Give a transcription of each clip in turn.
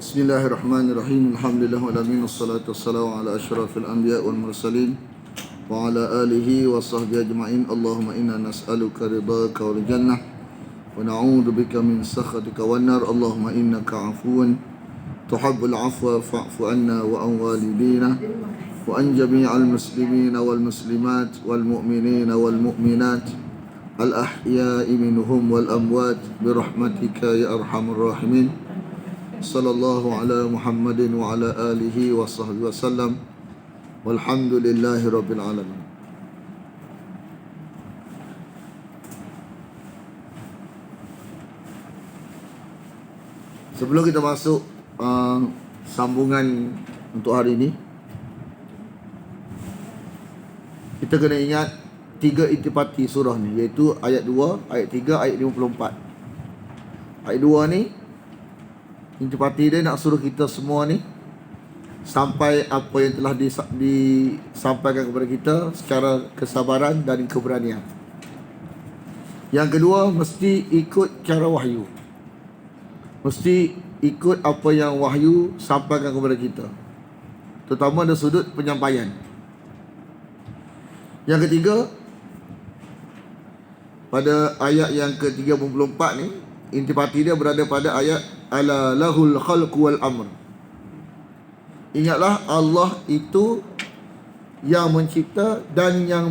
Bismillahirrahmanirrahim. Alhamdulillahirabbil alamin wassalatu wassalamu ala asyrafil anbiya wal mursalin wa ala alihi wa sahbihi ajma'in. Allahumma inna nas'aluka ridhaka wal jannah wa na'udzu bika min sakhatika wan nar. Allahumma innaka 'afuwun tuhibbul 'afwa fa'fu 'anna wa an walidina wa an jami'al muslimina wal muslimat wal mu'minina wal mu'minat al ahya'i minhum wal amwat bi rahmatika ya arhamar rahimin. Sallallahu ala Muhammadin wa ala alihi wa sahbihi wasallam. Walhamdulillahi rabbil alamin. Sebelum kita masuk sambungan untuk hari ini, kita kena ingat 3 intipati surah ni, iaitu ayat 2, ayat 3, ayat 54. Ayat 2 ni intipati dia nak suruh kita semua ni sampai apa yang telah disampaikan kepada kita secara kesabaran dan keberanian. Yang kedua, mesti ikut cara wahyu. Mesti ikut apa yang wahyu sampaikan kepada kita, terutama dari sudut penyampaian. Yang ketiga, pada ayat yang ke-34 ni, intipati dia berada pada ayat ala lahul khalqu wal amr. Ingatlah, Allah itu yang mencipta dan yang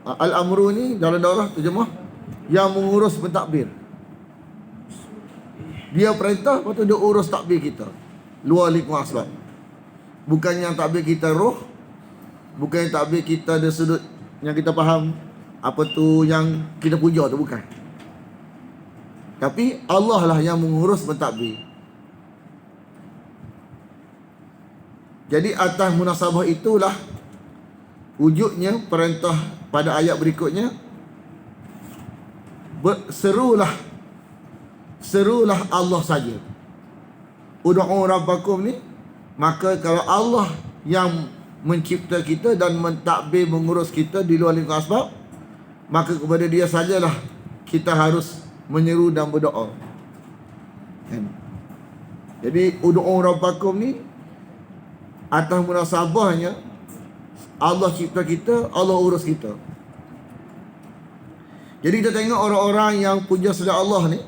al-amru ni dalam daurah terjemah yang mengurus pentadbir. Dia perintah, lepas tu dia urus takbir kita luar lingkungan asbab. Bukan yang takbir kita roh, bukan yang takbir kita dari sudut yang kita faham apa tu yang kita puja tu, bukan. Tapi Allah lah yang mengurus pentadbir. Jadi atas munasabah itulah wujudnya perintah pada ayat berikutnya, serulah Allah saja. Ud'u rabbakum ni, maka kalau Allah yang mencipta kita dan mentadbir, mengurus kita di luar lingkungan asbab, maka kepada dia sajalah kita harus menyeru dan berdoa. Jadi ud'u rabbakum ni atas munasabahnya Allah cipta kita, Allah urus kita. Jadi kita tengok orang-orang yang puja selain Allah ni,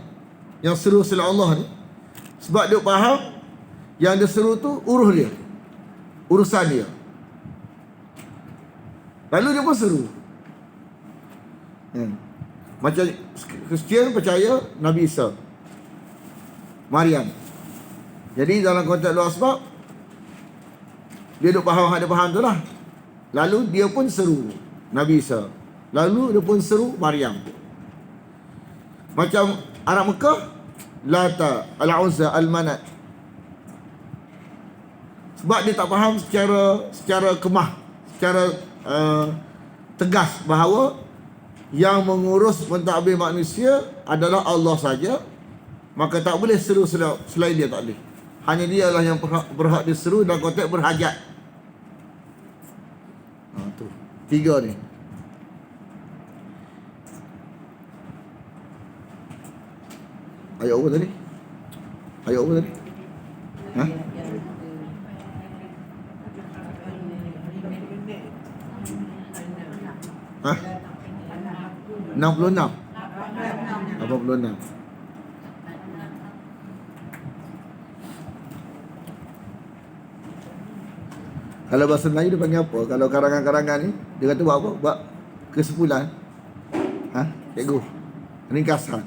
yang seru selain Allah ni, sebab dia faham yang dia seru tu urus dia, urusan dia, lalu dia pun seru. Macam Kristian percaya Nabi Isa, Maryam. Jadi dalam konteks luar asbab, dia duk faham, dia faham tu lah. Lalu dia pun seru Nabi Isa, lalu dia pun seru Maryam. Macam Arab Mekah, Lata, Al-Uzza, Al-Manat. Sebab dia tak faham secara kemah, secara tegas bahawa yang mengurus pentadbir manusia adalah Allah saja, maka tak boleh seru selain dia, tak boleh. Hanya dia lah yang berhak diseru dalam konteks berhajat. Tu 3 ni. Ayat apa tadi? Ayat apa tadi? Ha? Ha? 66. 86. Kalau bahasa Melayu dia panggil apa? Kalau karangan-karangan ni, dia kata buat apa? Buat kesimpulan. Ha? Cikgu, ringkasan.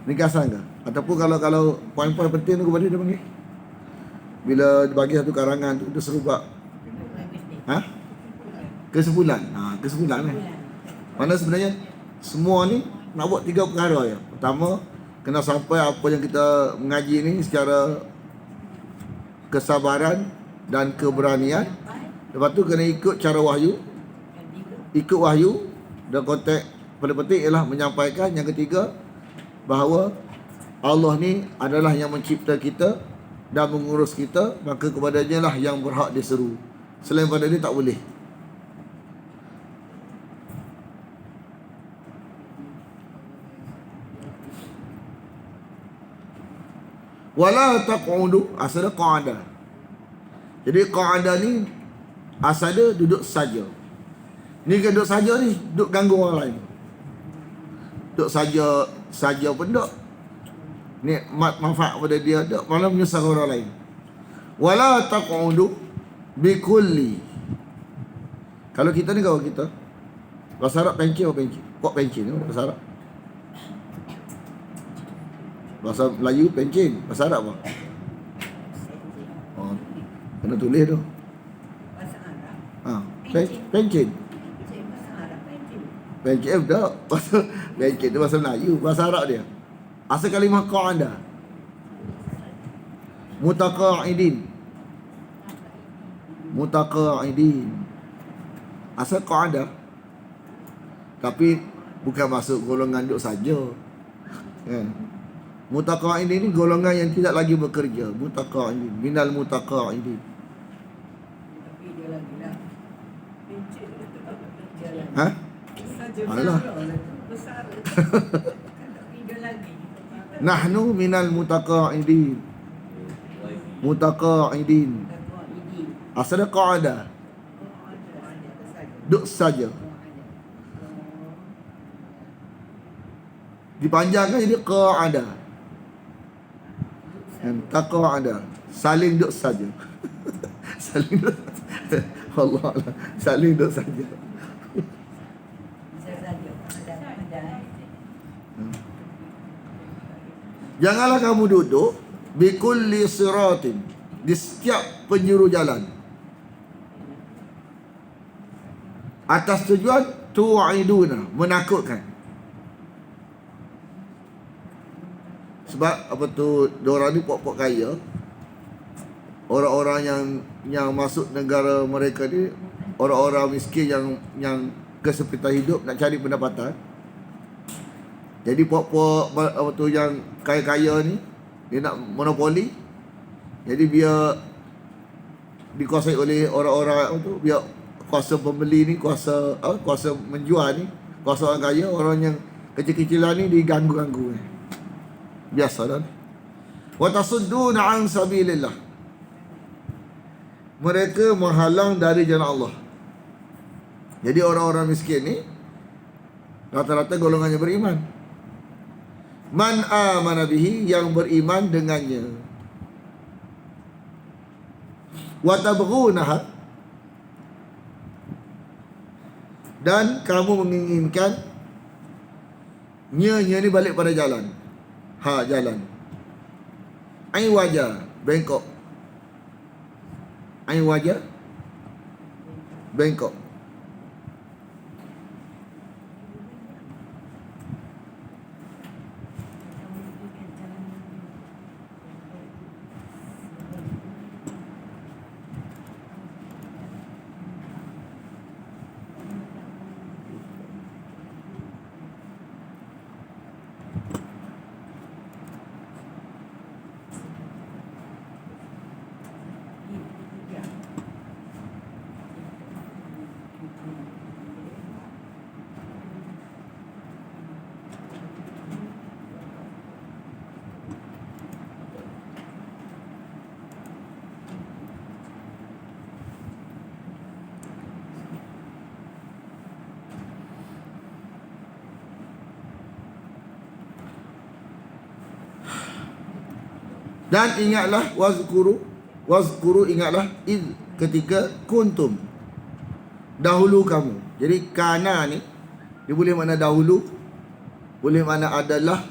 Ringkasan ke? Ataupun kalau poin-poin penting tu kepada dia panggil, bila dia bagi satu karangan tu, dia suruh buat kesimpulan. Kesimpulan ni. Mana sebenarnya semua ni nak buat 3 perkara je. Pertama, kena sampai apa yang kita mengaji ni secara kesabaran dan keberanian. Lepas tu kena ikut cara wahyu. Ikut wahyu dan konteks paling penting ialah menyampaikan. Yang ketiga, bahawa Allah ni adalah yang mencipta kita dan mengurus kita, maka kepadanya lah yang berhak diseru. Selain pada dia tak boleh. Wala taq'udu, asal qa'ada. Jadi qa'ada ni asal dia duduk saja. Ni kan duduk saja ni, duduk ganggu orang lain. Duduk saja pun duduk. Ni manfaat pada dia, duduk malah menyusahkan orang lain. Wala taq'udu bikulli. Kalau kita ni kawan kita, bahasa Arab pencin apa pencin? Kok pencin ni bahasa Arab? Bahasa Melayu pencin, bahasa Arab apa? Oh, kena tulis tu. Bahasa Arab. Pencin. Bahasa Arab pencin. Pencin tak. Bahasa pencin tu bahasa Melayu, bahasa Arab dia. Asal kalimah qa'ada. Mutaqa'idin. Asal qa'ada. Tapi bukan masuk golongan duduk saja. Kan? Mutaqa'idin ni golongan yang tidak lagi bekerja. Mutaqa'idin, minal mutaqa'idin. Tapi dia lagi lah. Pencin dia tetap berjalan. Ha? Saja Alah. besar. Tapi dia lagi. Nahnu minal mutaqa'idin. Mutaqa'idin. Asal qa'ada. Duduk saja. Dipanjangkan jadi qa'ada. Taqa'ada. Saling duduk saja. Saling duduk. Allah Allah. Saling duduk saja. Janganlah kamu duduk bikulli siratin, di setiap penjuru jalan, atas tujuan tu'iduna, menakutkan. Sebab apa tu, diorang ni pok-pok kaya, orang-orang yang masuk negara mereka ni, orang-orang miskin yang kesempitan hidup nak cari pendapatan. Jadi pok-pok apa tu yang kaya-kaya ni, dia nak monopoli. Jadi biar dikuasai oleh orang-orang tu, biar kuasa pembeli ni, kuasa menjual ni, kuasa orang kaya, orang yang kecil-kecilan ni diganggu-ganggu ni. Biasa dah. Wa tasudduna an sabilillah. Mereka menghalang dari jalan Allah. Jadi orang-orang miskin ni rata-rata golongannya beriman. Man amana bihi, yang beriman dengannya. Wa tabghunaha, dan kamu menginginkan nya ni balik pada jalan. Jalan. Ain wajah bengkok. Ain wajah bengkok. Dan ingatlah, wazkuru ingatlah id, ketika kuntum, dahulu kamu. Jadi kana ni dia boleh makna dahulu, boleh makna adalah.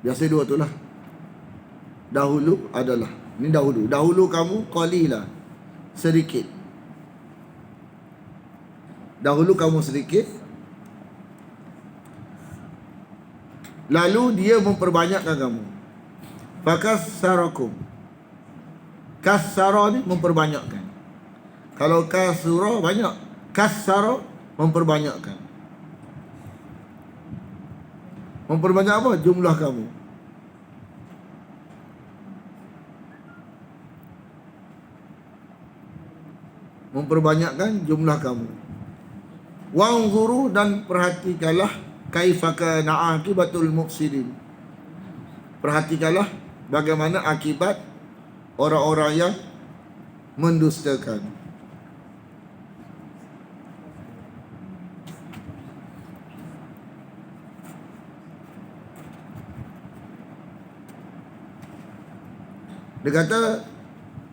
Biasa dua tu lah. Dahulu adalah. Ni dahulu. Dahulu kamu qalila, sedikit. Dahulu kamu sedikit, lalu dia memperbanyakkan kamu. Fakassarakum. Kassara ni memperbanyakkan. Kalau kasura banyak, kassara memperbanyakkan. Memperbanyak apa? Jumlah kamu. Memperbanyakkan jumlah kamu. Wanzuru, dan perhatikanlah kaifa kana aqibatul mufsidin. perhatikanlah bagaimana akibat orang-orang yang mendustakan. Dia kata,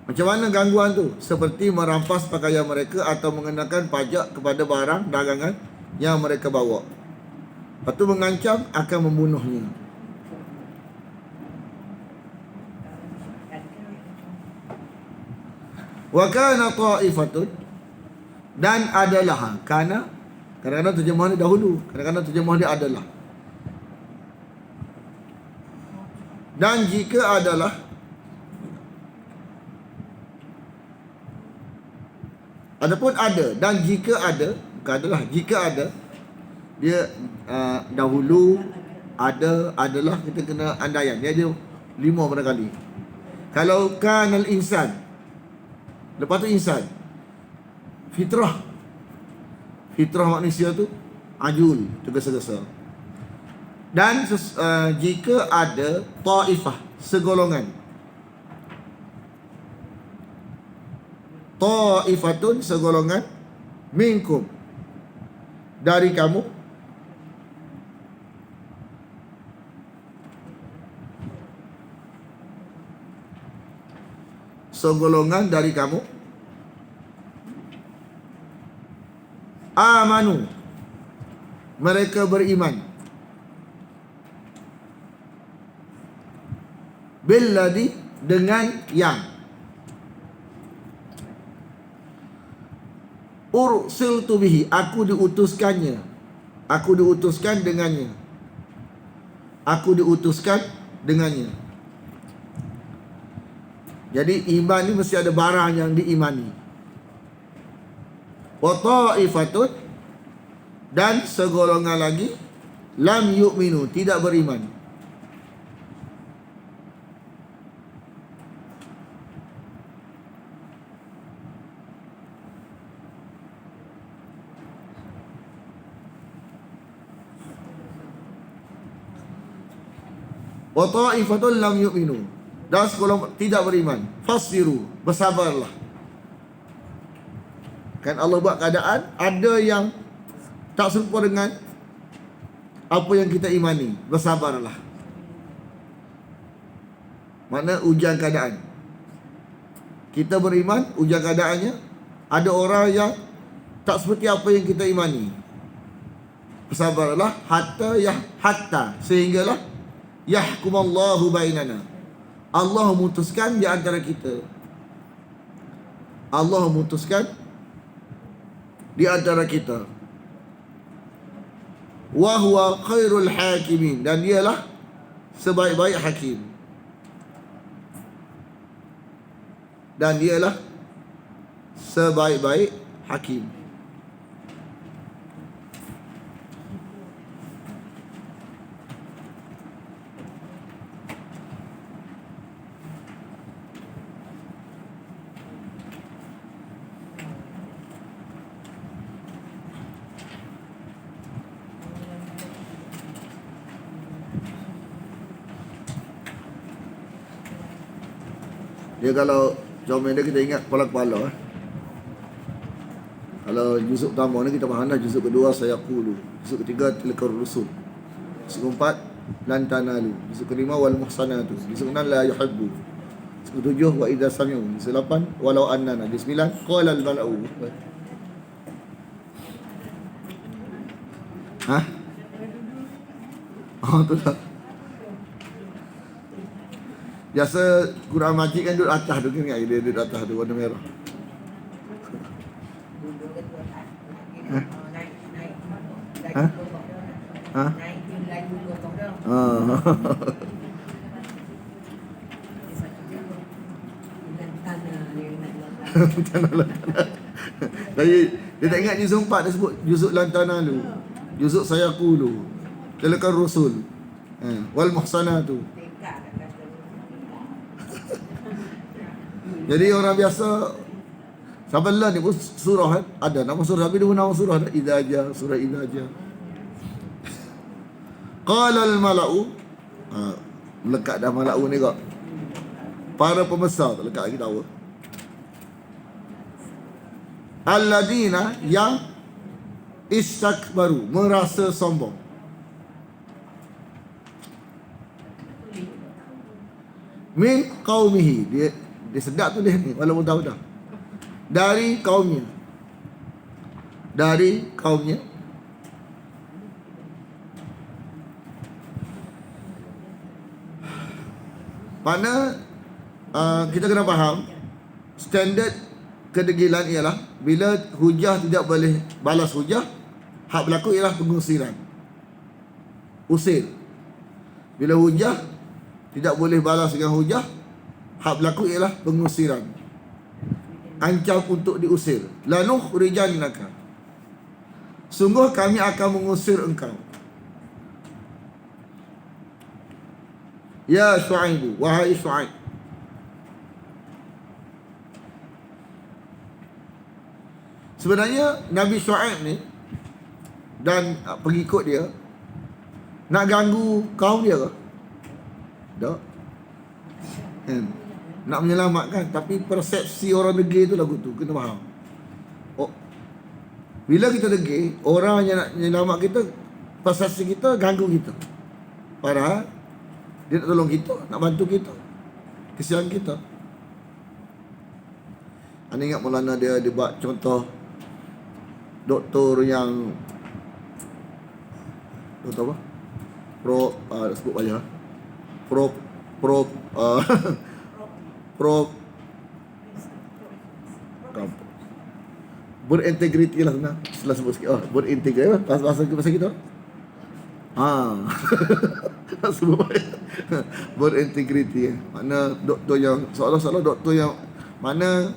macam mana gangguan tu? Seperti merampas pakaian mereka atau mengenakan pajak kepada barang dagangan yang mereka bawa. Lepas tu mengancam akan membunuhnya. Wa kana ta'ifatun, dan adalah. Kana kadang-kadang terjemah ni dahulu, kadang-kadang terjemah dia adalah. Dan jika adalah, adapun ada, dan jika ada, bukan adalah, jika ada, dia dahulu, ada, adalah, kita kena andaian. Dia ada 5 barangkali. Kalau kanal insan, lepas tu insan, fitrah. Fitrah manusia tu ajul, tergesa-gesa. Dan jika ada ta'ifah, segolongan. Ta'ifatun, segolongan, minkum, dari kamu, segolongan dari kamu, amanu, mereka beriman, billadhi, dengan yang, ursiltu bihi, aku diutuskannya, aku diutuskan dengannya, aku diutuskan dengannya. Jadi iman ni mesti ada barang yang diimani. Wa ta'ifatun, dan segolongan lagi, lam yu'minu, tidak beriman. Wa ta'ifatun lam yu'minu, dan segolongan tidak beriman. Fasbiru, bersabarlah. Kan Allah buat keadaan ada yang tak serupa dengan apa yang kita imani. Bersabarlah. Mana ujian keadaan. Kita beriman, ujian keadaannya ada orang yang tak seperti apa yang kita imani. Bersabarlah hatta sehinggalah yahkumallahu bainana, Allah memutuskan di antara kita. Allah memutuskan di antara kita. Wa huwa khairul hakimin, dan dialah sebaik-baik hakim. Dan dialah sebaik-baik hakim. Dia kalau comel dia, kita ingat kepala-kepala. Kalau juzuk pertama ni kita faham dah. Juzuk kedua saya qulu. Juzuk ketiga tilkar rusul. Juzuk keempat lan tanalu. Juzuk kelima wal muhsanatu. Juzuk enam la yuhibbu. Juzuk tujuh wa idza sami'u. Juzuk lapan walau annana. Juzuk sembilan qala al mala'u. Hah? Oh tu lah. Biasa Quran Majid kan duduk atas tu, ingat dia duduk atas tu warna merah. Ha? Ha? Jadi dia tak ingat juzuk 4, dia sebut juzuk lantana lu. Juzuk saya qulu. Tilkar rusul. Wal muhsanatu. Jadi orang biasa Sabarlah ni pun surah kan? Ada nama surah, tapi dia pun nama surah ada. Idza ja, surah Idza ja. Qala al mala'u, Melekat dah malaun ni kok. Para pembesar tak lekat lagi tahu. Alladina yang istakbaru, merasa sombong. Min qaumihi, dia sedap tulis ni walaupun tahu dah. Dari kaumnya. Dari kaumnya. Mana kita kena faham standard kedegilan ialah bila hujah tidak boleh balas hujah, hak berlaku ialah pengusiran, usir. Bila hujah tidak boleh balas dengan hujah, hak berlaku ialah pengusiran, ancam untuk diusir. Lanukhrijannaka, sungguh kami akan mengusir engkau. Ya Syuaibu, wahai Syuaib. Sebenarnya Nabi Syuaib ni dan pengikut dia nak ganggu kaum dia ke? Tak. Nak menyelamatkan, tapi persepsi orang degil tu lagu tu, kena faham. Oh, bila kita degil, orang yang nak menyelamat kita, persepsi kita ganggu kita. Padahal dia nak tolong kita, nak bantu kita, kesian kita. Anda ingat Maulana dia buat contoh doktor yang doktor apa? Sebut banyak. Berintegriti lah senang. Setelah sebut sikit. Berintegriti apa? Bahasa kita. Sebut banyak. Berintegriti. Mana doktor yang seolah-olah doktor yang mana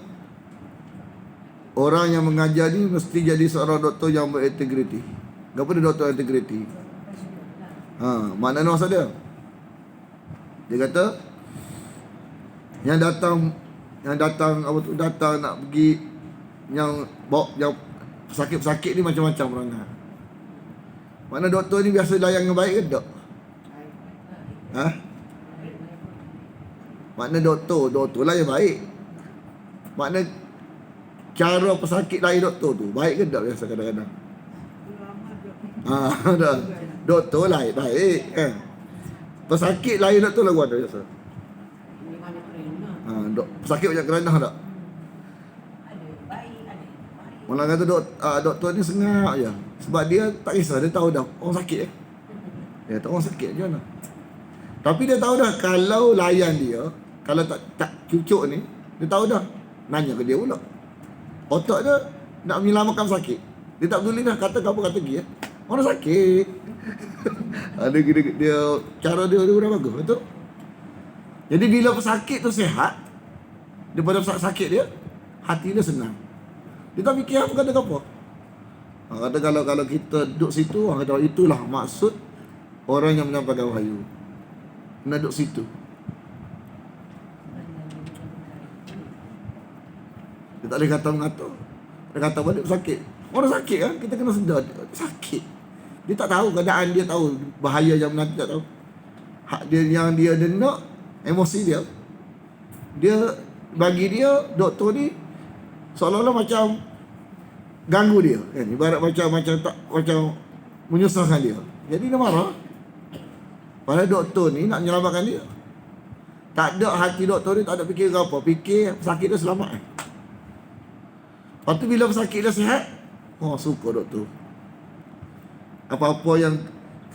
orang yang mengajar ni mesti jadi seorang doktor yang berintegriti. Kenapa dia doktor integriti? Mana maksud dia? Dia kata yang datang apa tu, datang nak pergi yang pesakit-pesakit ni macam-macam orang. Mana doktor ni biasa layan dengan baik ke tak? Makna doktor layan baik. Makna cara pesakit layan doktor tu baik ke tak biasa kadang-kadang? Doktor layan baik kan. Pesakit layan doktor lagu ada biasa. Pesakit banyak kerenah tak? Malah kata doktor ni sengak je. Sebab dia tak kisah, dia tahu dah orang sakit dia tahu orang sakit je mana. Tapi dia tahu dah kalau layan dia, kalau tak cucuk ni, dia tahu dah nanya ke dia pula. Otak dia nak menyelamatkan sakit. Dia tak peduli dah kata apa kata dia. Orang sakit. Ada dia cara dia dah bagus, betul? Jadi bila pesakit tu sihat, daripada sakit dia, hati dia senang. Dia tak fikir apa kata apa. Kata kalau kita duduk situ, kata itulah maksud orang yang menyampaikan wahyu. Kena duduk situ. Dia tak boleh kata mengatur. Dia kata balik sakit. Orang sakit kan, kita kena sedar sakit. Dia tak tahu keadaan dia, tahu bahaya yang nanti tak tahu. Hak dia yang dia nak, emosi dia. Dia bagi dia doktor ni seolah-olah macam ganggu dia kan, ibarat macam menyusahkan dia. Jadi dia marah. Padahal doktor ni nak menyelamatkan dia. Tak ada hati doktor ni, tak ada fikir apa, fikir sakit dia selamat. Lepas tu bila sakit dia sihat, suka doktor. Apa-apa yang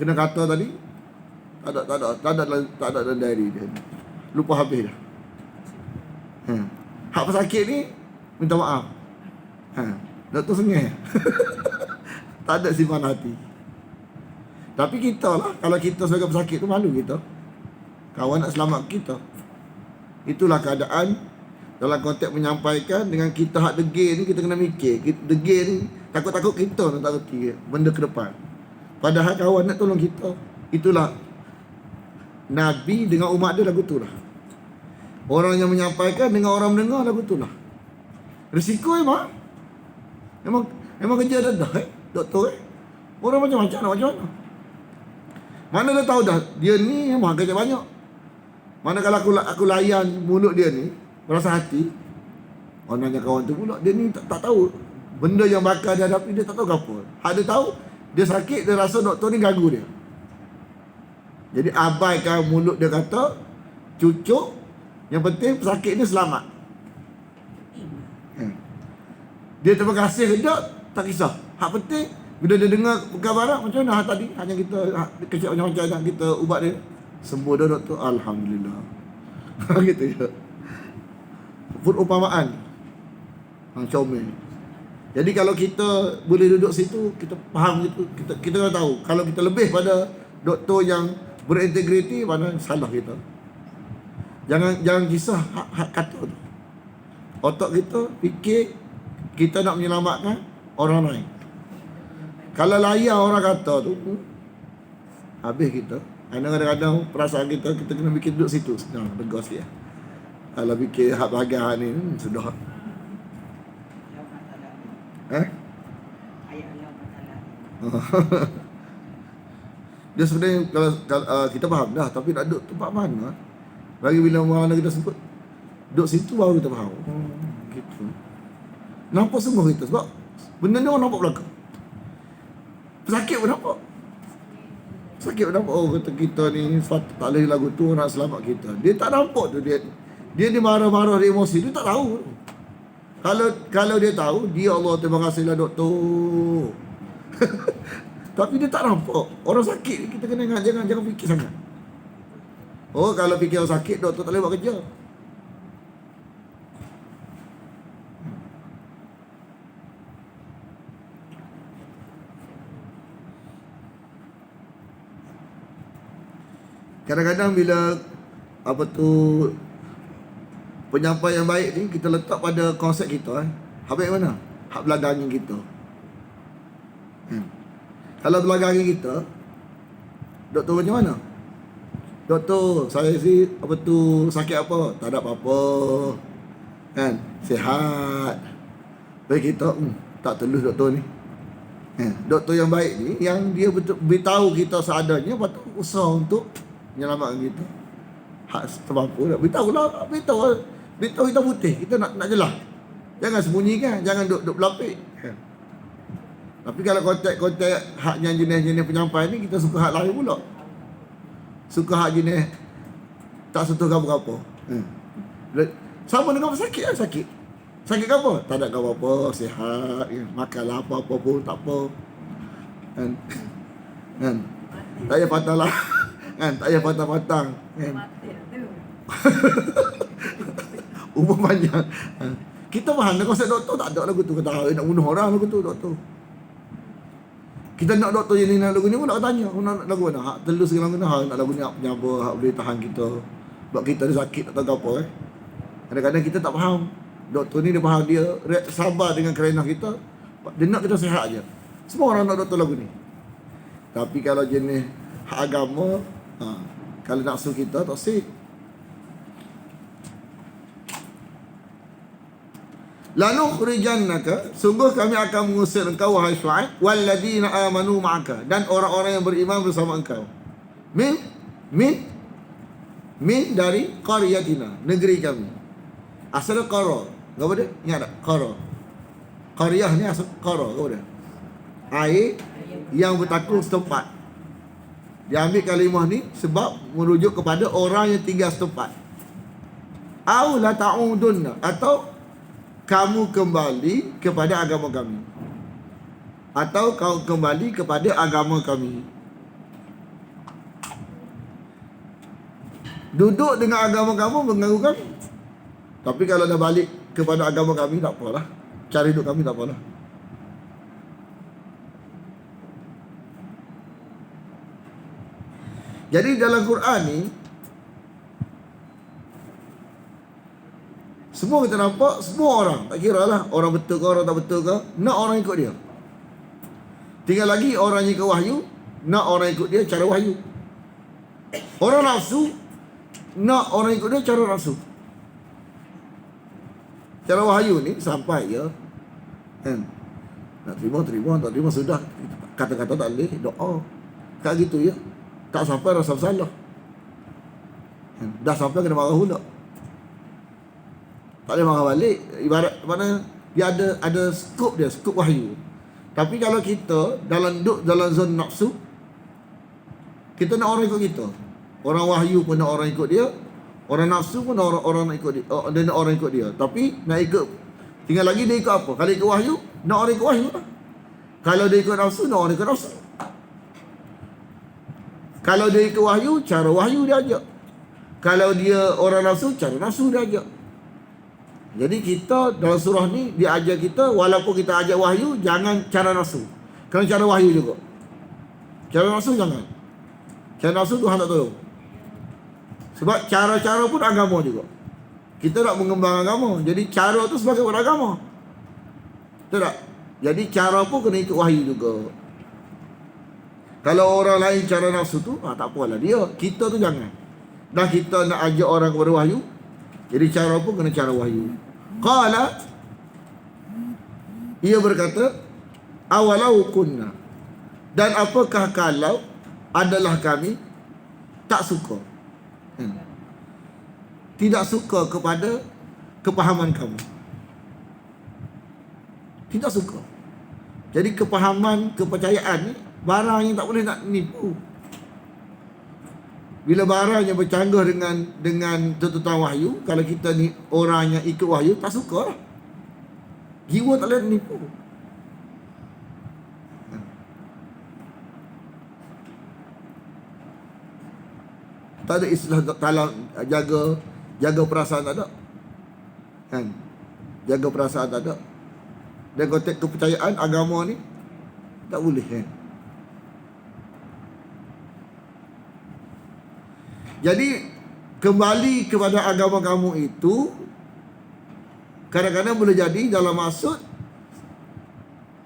kena kata tadi tak ada dalam diary dia. Lupa habis dah. Hak pesakit ni minta maaf. Doktor sengih. Tak ada simpan hati. Tapi kita lah, kalau kita sebagai pesakit tu malu kita. Kawan nak selamat kita. Itulah keadaan dalam konteks menyampaikan dengan kita hak degil ni, kita kena mikir. Degil ni takut-takut kita nak tak reti benda ke depan. Padahal kawan nak tolong kita. Itulah Nabi dengan umat dia lagu tu lah. Orang yang menyampaikan dengan orang mendengar lagu tu lah. Risiko Memang kerja dah doktor Orang macam-macam nak macam mana. Mana dia tahu dah dia ni memang kerja banyak. Mana kalau aku layan mulut dia ni, rasa hati, orang nanya kawan tu pula, dia ni tak tahu benda yang bakal dia hadapi, dia tak tahu apa. Hak dia tahu, dia sakit, dia rasa doktor ni ganggu dia. Jadi abaikan mulut dia kata, cucuk, yang penting sakit ni selamat. Dia terima kasih ke tak kisah. Hak penting, bila dia dengar kabar macam mana tadi, hanya kita kecil macam-macam kita ubat dia, sembuh dah doktor, alhamdulillah. Gitu je. Perumpamaan. Comel. Jadi kalau kita boleh duduk situ, kita faham gitu, kita dah tahu. Kalau kita lebih pada doktor yang berintegriti, mana salah kita. Jangan kisah hak kata tu. Otak kita fikir kita nak menyelamatkan orang lain. Kalau layan orang kata tu, habis kita. Kadang-kadang perasaan kita kena fikir duduk situ. Nah, lega sikit. Kalau fikir hak bahagian ni, sudah. Dia sebenarnya kalau kita faham dah, tapi nak duduk tempat mana? Lagi bila mana kita sebut duduk situ baru kita faham. Gitu. Nampak semua kita sebab benda ni orang nampak belakang. Sakit pun nampak. Sakit pun nampak. Oh, kata kita ni tak boleh lagu tu nak selamat kita. Dia tak nampak tu dia marah-marah, dia emosi, dia tak tahu. Kalau dia tahu, dia Allah terima kasihlah doktor. Tapi dia tak nampak. Orang sakit kita kena ingat, jangan fikir sangat. Oh, kalau fikir orang sakit, doktor tak boleh buat kerja. Kadang-kadang bila penyampaian yang baik ni kita letak pada konsep kita, habis mana? Hak belakang kita. Kalau belakang kita, doktor macam mana? Doktor, saya sakit apa? Tak ada apa-apa. Kan? Sihat. Bagi kita, tak telus doktor ni. Doktor yang baik ni, yang dia beritahu kita seadanya, lepas tu usaha untuk menyelamatkan kita. Hak semampu dah. Beritahu kita putih. Kita nak jelas. Jangan sembunyikan. Jangan duk berlapik. Tapi kalau konteks hak yang jenis-jenis penyampaian ni, kita suka hak lain pula. Suka hak jenis tak sentuh apa-apa. Sama dengan sakit kan? Sakit ke apa? Tak ada apa-apa. Sihat. Makanlah apa-apa pun. Tak apa. Kan? Tak payah patah lah. Kan? Tak payah patah-patang. Kan? Umur panjang. Kita faham konsep doktor tak ada lagu tu. Kata nak bunuh orang lagu tu doktor. Kita nak doktor yang ni nak lagu ni pun nak tanya. Nak lagu mana? Hak telus segala mana. Nak lagu ni hak penyaba. Hak boleh tahan kita. Sebab kita ada sakit tak tahu apa. Kadang-kadang kita tak faham. Doktor ni dia faham. Dia sabar dengan kerenah kita. Dia nak kita sihat je. Semua orang nak doktor lagu ni. Tapi kalau jenis hak agama, kalau nafsu kita tak sih. Lalu khrijannaka, sungguh kami akan mengusir engkau wahai Syuaib, walladzina amanu ma'aka, dan orang-orang yang beriman bersama engkau. Min dari qaryatina, negeri kami. Asal qara. Apa dia? Ingat tak? Qara. Qaryah ni asal qara, apa dia? Air yang bertakung setempat. Dia ambil kalimah ni sebab merujuk kepada orang yang tinggal setempat. Au la ta'udunna, atau kamu kembali kepada agama kami. Atau kau kembali kepada agama kami. Duduk dengan agama kamu mengganggu kami. Tapi kalau dah balik kepada agama kami, tak apalah. Cari hidup kami tak apalah. Jadi dalam Quran ni, semua kita nampak, semua orang, tak kira lah orang betul ke orang tak betul ke, nak orang ikut dia. Tinggal lagi orang yang ikut wahyu, nak orang ikut dia cara wahyu. Orang nafsu, nak orang ikut dia cara nafsu. Cara wahyu ni sampai je, kan? Nak terima, tak terima sudah. Kata-kata tak boleh, doa. Tak gitu ya. Tak sampai rasa bersalah. Dah sampai kena marah pula. Tak boleh marah balik. Ibarat mana dia ada skop dia, skop wahyu. Tapi kalau kita dalam zon nafsu, kita nak orang ikut kita. Orang wahyu pun nak orang ikut dia, orang nafsu pun orang nak ikut dia. Dia nak orang ikut dia. Tapi nak ikut, tinggal lagi dia ikut apa? Kalau ikut wahyu, nak orang ikut wahyu lah. Kalau dia ikut nafsu, nak orang ikut nafsu. Kalau dia ikut wahyu, cara wahyu dia ajak. Kalau dia orang nafsu, cara nafsu dia ajak. Jadi kita dalam surah ni dia ajar kita, walaupun kita ajak wahyu, jangan cara nafsu. Kena cara wahyu juga. Cara nafsu jangan. Cara nafsu Tuhan tak tolong. Sebab cara-cara pun agama juga. Kita nak mengembang agama. Jadi cara tu sebagai agama. Betul tak? Jadi cara pun kena ikut wahyu juga. Kalau orang lain cara nafsu tu, tak apalah dia. Kita tu jangan. Dah kita nak ajak orang kepada wahyu, jadi cara pun kena cara wahyu. Qala, ia berkata, awalau kunna, dan apakah kalau adalah kami tak suka, tidak suka kepada kepahaman kamu. Tidak suka. Jadi kepahaman, kepercayaan ni barang yang tak boleh nak nipu. Bila barang yang bercanggah dengan tuntutan wahyu, kalau kita ni orang yang ikut wahyu, tak suka lah. Jiwa tak boleh nipu. Tak ada istilah talang, jaga perasaan tak ada. Kan? Jaga perasaan tak ada. Dan konteks kepercayaan agama ni tak boleh kan. Jadi kembali kepada agama kamu itu kadang-kadang boleh jadi dalam maksud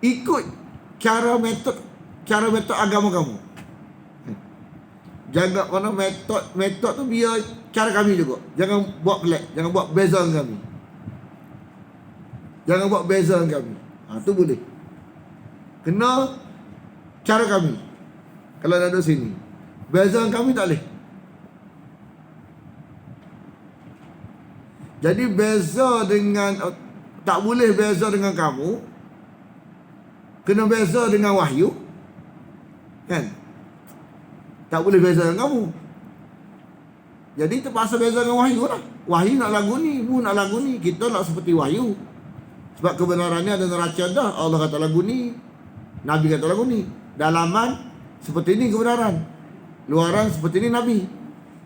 ikut cara metod agama kamu. Jaga mana metod tu biar cara kami juga. Jangan buat pelik, jangan buat beza dengan kami. Jangan buat beza dengan kami. Tu boleh. Kena cara kami. Kalau ada sini. Beza dengan kami tak boleh. Jadi beza dengan, tak boleh beza dengan kamu, kena beza dengan wahyu. Kan? Tak boleh beza dengan kamu. Jadi terpaksa beza dengan wahyu lah. Wahyu nak lagu ni, mu nak lagu ni. Kita nak seperti wahyu. Sebab kebenarannya ada neraca dah. Allah kata lagu ni, Nabi kata lagu ni. Dalaman seperti ni kebenaran, luaran seperti ni Nabi.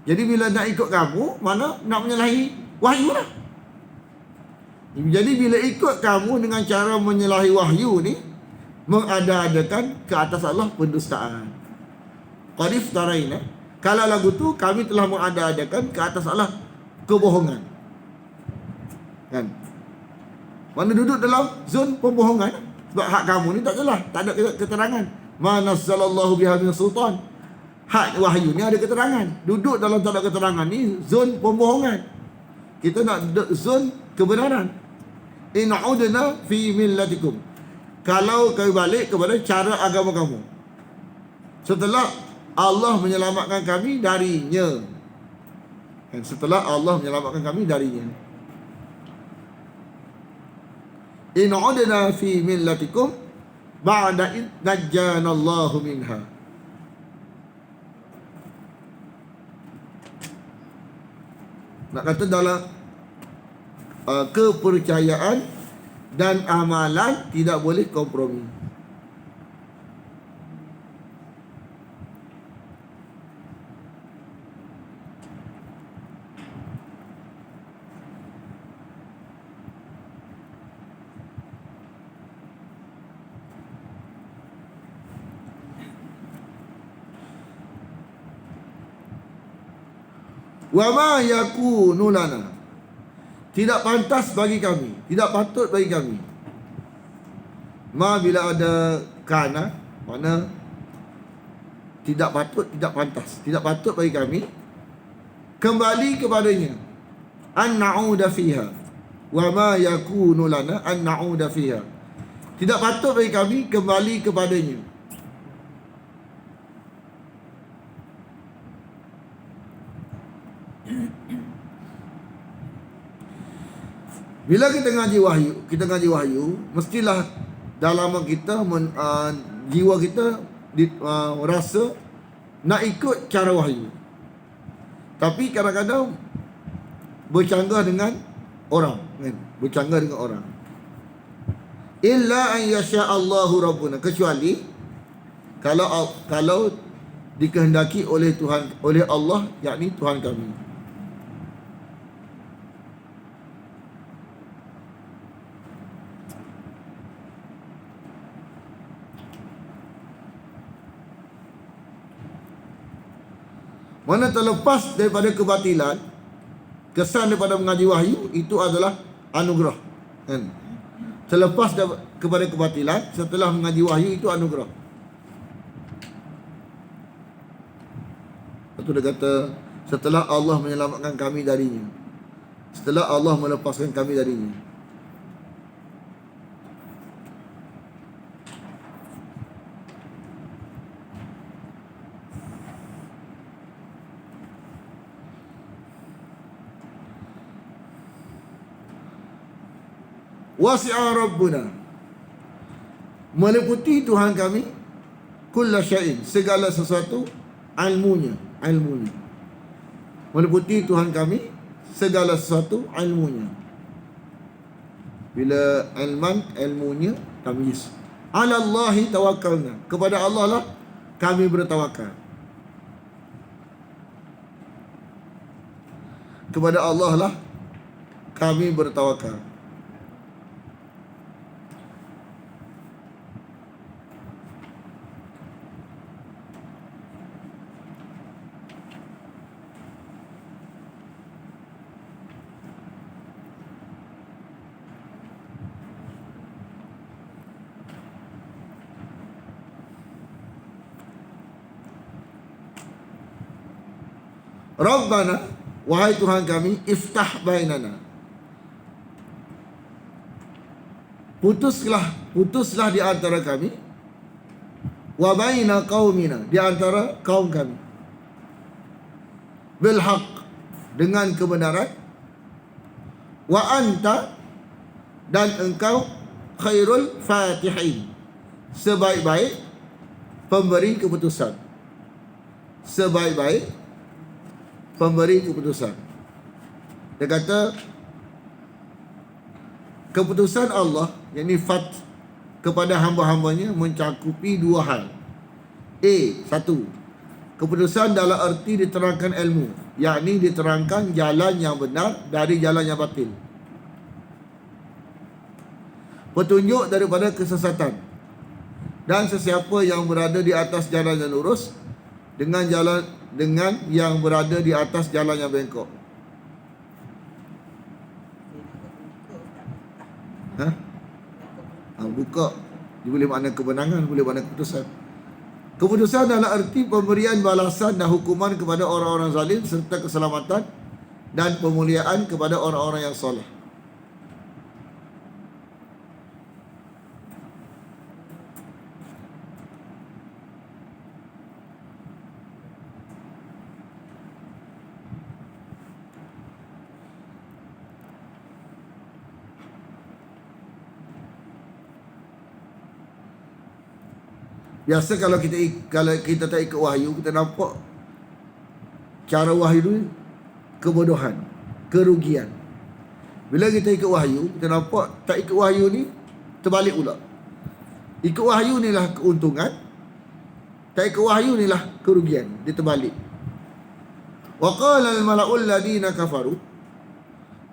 Jadi bila nak ikut kamu, mana nak menyalahi wahyu lah. Jadi bila ikut kamu dengan cara menyalahi wahyu ni, mengada-adakan ke atas Allah pendustaan. Qadif taraina, kalau lagu tu kami telah mengada-adakan ke atas Allah kebohongan. Kan? Mana duduk dalam zon pembohongan. Sebab hak kamu ni tak jelas, tak ada keterangan. Ma nazzalallahu biha min sultan. Hak wahyu ni ada keterangan. Duduk dalam tak ada keterangan ni zon pembohongan. Kita nak zon kebenaran. In udna fi millatikum, kalau kau balik kepada cara agama kamu setelah Allah menyelamatkan kami darinya. Dan setelah Allah menyelamatkan kami darinya. In udna fi millatikum ba'da id najjana Allahu minha. Nak kata dalam kepercayaan dan amalan tidak boleh kompromi. Wa ma yakunu lana, tidak pantas bagi kami, tidak patut bagi kami. Ma bila ada kana, mana tidak patut, tidak pantas, tidak patut bagi kami kembali kepadanya. An na'uda fiha. Wa ma yakunu lana an na'uda fiha. Tidak patut bagi kami kembali kepadanya. Bila kita ngaji wahyu, mestilah dalam kita jiwa kita rasa nak ikut cara wahyu. Tapi kadang-kadang bercanggah dengan orang, kan? Bercanggah dengan orang. Illa an yasha Allahu Rabbuna, kecuali kalau dikehendaki oleh Tuhan, oleh Allah, yakni Tuhan kami. Mana terlepas daripada kebatilan, kesan daripada mengaji wahyu itu adalah anugerah, kan? Terlepas kepada kebatilan setelah mengaji wahyu itu anugerah. Itu dia kata, setelah Allah menyelamatkan kami darinya, setelah Allah melepaskan kami darinya. Wasi'a Rabbuna, meliputi Tuhan kami kulla syai'in, segala sesuatu, ilmunya. Meliputi Tuhan kami segala sesuatu, ilmunya. Bila ilmunya tamyiz. 'Ala Allahi tawakkalna, kepada Allah lah kami bertawakal. Kepada Allah lah kami bertawakal. Rabbana, wahai Tuhan kami, iftah bainana, putuslah di antara kami, wa baina qaumina, di antara kaum kami, bil haqq, dengan kebenaran, wa anta, dan engkau khairul fatihin, sebaik-baik pemberi keputusan. Sebaik-baik pemberi keputusan. Dia kata keputusan Allah, yakni kepada hamba-hambanya, mencakupi dua hal. Satu, keputusan dalam erti diterangkan ilmu, yakni diterangkan jalan yang benar dari jalan yang batil, petunjuk daripada kesesatan. Dan sesiapa yang berada di atas jalan yang lurus dengan yang berada di atas jalan yang bengkok. Buka dia boleh makna kebenangan, boleh makna keputusan. Keputusan dalam arti pemberian balasan dan hukuman kepada orang-orang zalim, serta keselamatan dan pemuliaan kepada orang-orang yang soleh. Biasa kalau kita tak ikut wahyu, kita nampak cara wahyu itu kebodohan, kerugian. Bila kita ikut wahyu, kita nampak tak ikut wahyu ni terbalik pula. Ikut wahyu ni lah keuntungan, tak ikut wahyu ni lah kerugian, dia terbalik. Wa qala al-mala'ul ladina kafaru,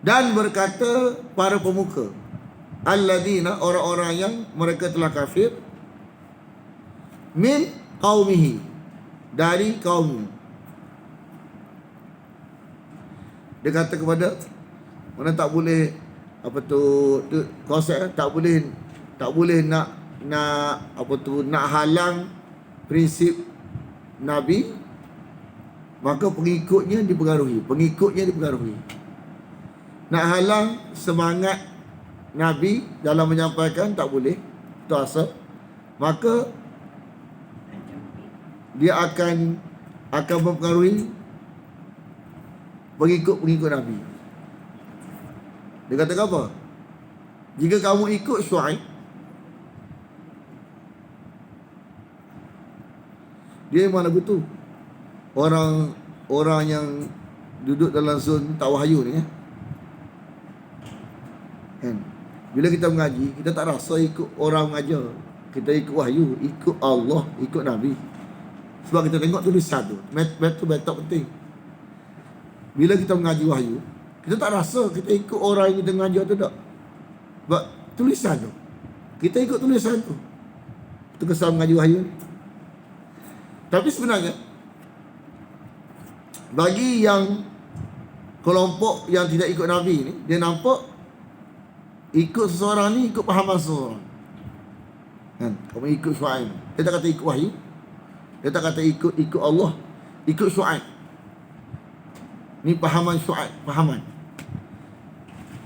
dan berkata para pemuka, alladina, orang-orang yang mereka telah kafir, min qaumihi, dari kaumnya. Dia kata kepada mana tak boleh konsep, tak boleh nak nak halang prinsip Nabi, maka pengikutnya dipengaruhi. Nak halang semangat Nabi dalam menyampaikan tak boleh, itu asal. Maka dia akan mempengaruhi pengikut Nabi. Dia kata apa? Jika kamu ikut Syuaib, dia mana betul? Orang yang duduk dalam zon tak wahyu ni, kan? Bila kita mengaji, kita tak rasa ikut orang mengajar. Kita ikut wahyu, ikut Allah, ikut Nabi. Sebab kita tengok tulisan tu, betul penting. Bila kita mengaji wahyu, kita tak rasa kita ikut orang yang kita mengajar tu tak. Sebab tulisan tu, kita ikut tulisan tu. Itu kesan mengaji wahyu ni. Tapi sebenarnya, bagi yang kelompok yang tidak ikut Nabi ni, dia nampak ikut seseorang ni ikut pahaman seseorang, kan? Kamu ikut Syuaib, dia tak kata ikut wahyu, dia tak kata ikut Allah, ikut Syuaib. Ni pahaman Syuaib, pahaman,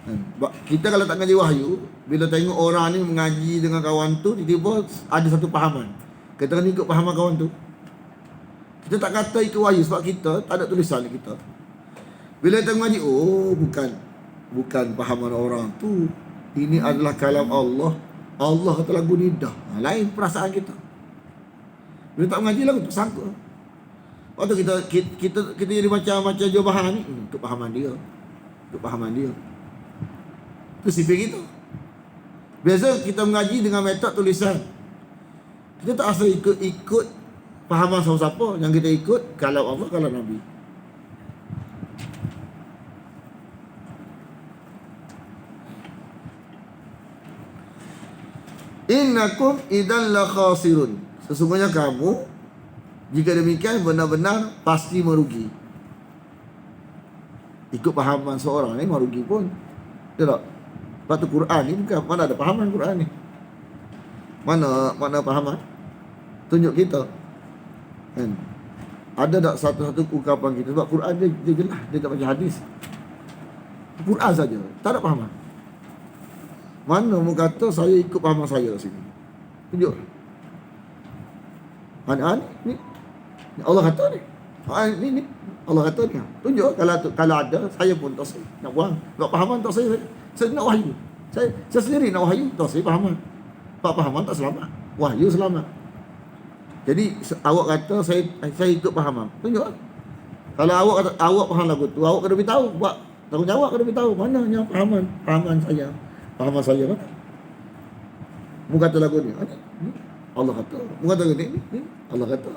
kan? Kita kalau tak ngaji wahyu, bila tengok orang ni mengaji dengan kawan tu, tiba-tiba ada satu pahaman, kita ni ikut pahaman kawan tu. Kita tak kata ikut wahyu sebab kita tak ada tulisan kita. Bila kita mengaji, oh bukan pahaman orang tu, ini adalah kalam Allah. Allah kata lagu nidah. Lain perasaan kita. Bila tak mengaji lagu tu sangkut. Waktu kita jadi macam jawabahan ni, untuk pahaman dia. Untuk pahaman dia. Itu sifat kita. Biasa kita mengaji dengan metod tulisan. Kita tak asal ikut pahaman siapa-siapa. Yang kita ikut kalau Allah, kalau Nabi. Innakum idan la khasirun. Sesungguhnya kamu, jika demikian, benar-benar pasti merugi. Ikut pahaman seorang ni merugi pun. Betul tak? Sebab tu Quran ni bukan, mana ada pahaman Quran ni? Mana pahaman? Tunjuk kita, kan? Ada tak satu-satu ungkapan kita? Sebab Quran dia jelas, dia tak macam hadis. Quran saja, tak ada pahaman. Mana mu kata saya ikut pahaman saya sini? Tunjuk. Ni Allah kata ni. Ni Allah kata ni. Tunjuk. Kalau ada, saya pun tak saya nak buang. Sebab pahaman tak saya nak wahyu. Saya sendiri nak wahyu, tak saya pahaman. Sebab pahaman tak selamat, wahyu selamat. Jadi awak kata saya ikut pahaman. Tunjuk. Kalau awak kata awak faham lagu tu, awak kena beritahu. Buat tanggungjawab, kena beritahu mana yang pahaman saya. Pahaman saya mana? Mu kata lagu ni, Allah kata. Mu kata ni, Allah kata.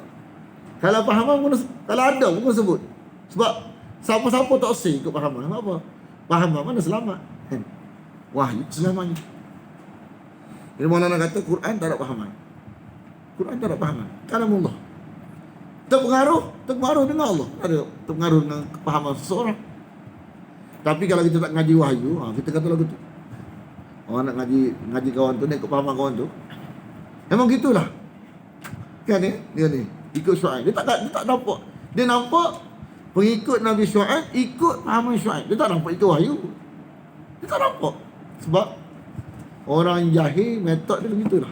Kalau pahaman, kalau ada, mu sebut. Sebab siapa-siapa tak usah ikut pahaman. Apa? Pahaman mana selamat? Wahyu selamanya. Jadi Maulana kata Quran tak ada pahaman. Quran tak ada pahaman. Kalamullah. Terpengaruh dengan Allah. Ada terpengaruh dengan kepahaman seseorang. Tapi kalau kita tak ngaji wahyu, kita kata lagu tu. Orang nak ngaji kawan tu, ikut pahaman kawan tu. Memang gitulah. Kan dia ni ikut Syuaib. Dia tak nampak. Dia nampak pengikut Nabi Syuaib ikut pahaman Syuaib. Dia tak nampak itu wahyu. Dia tak nampak. Sebab orang jahil metod dia begitulah.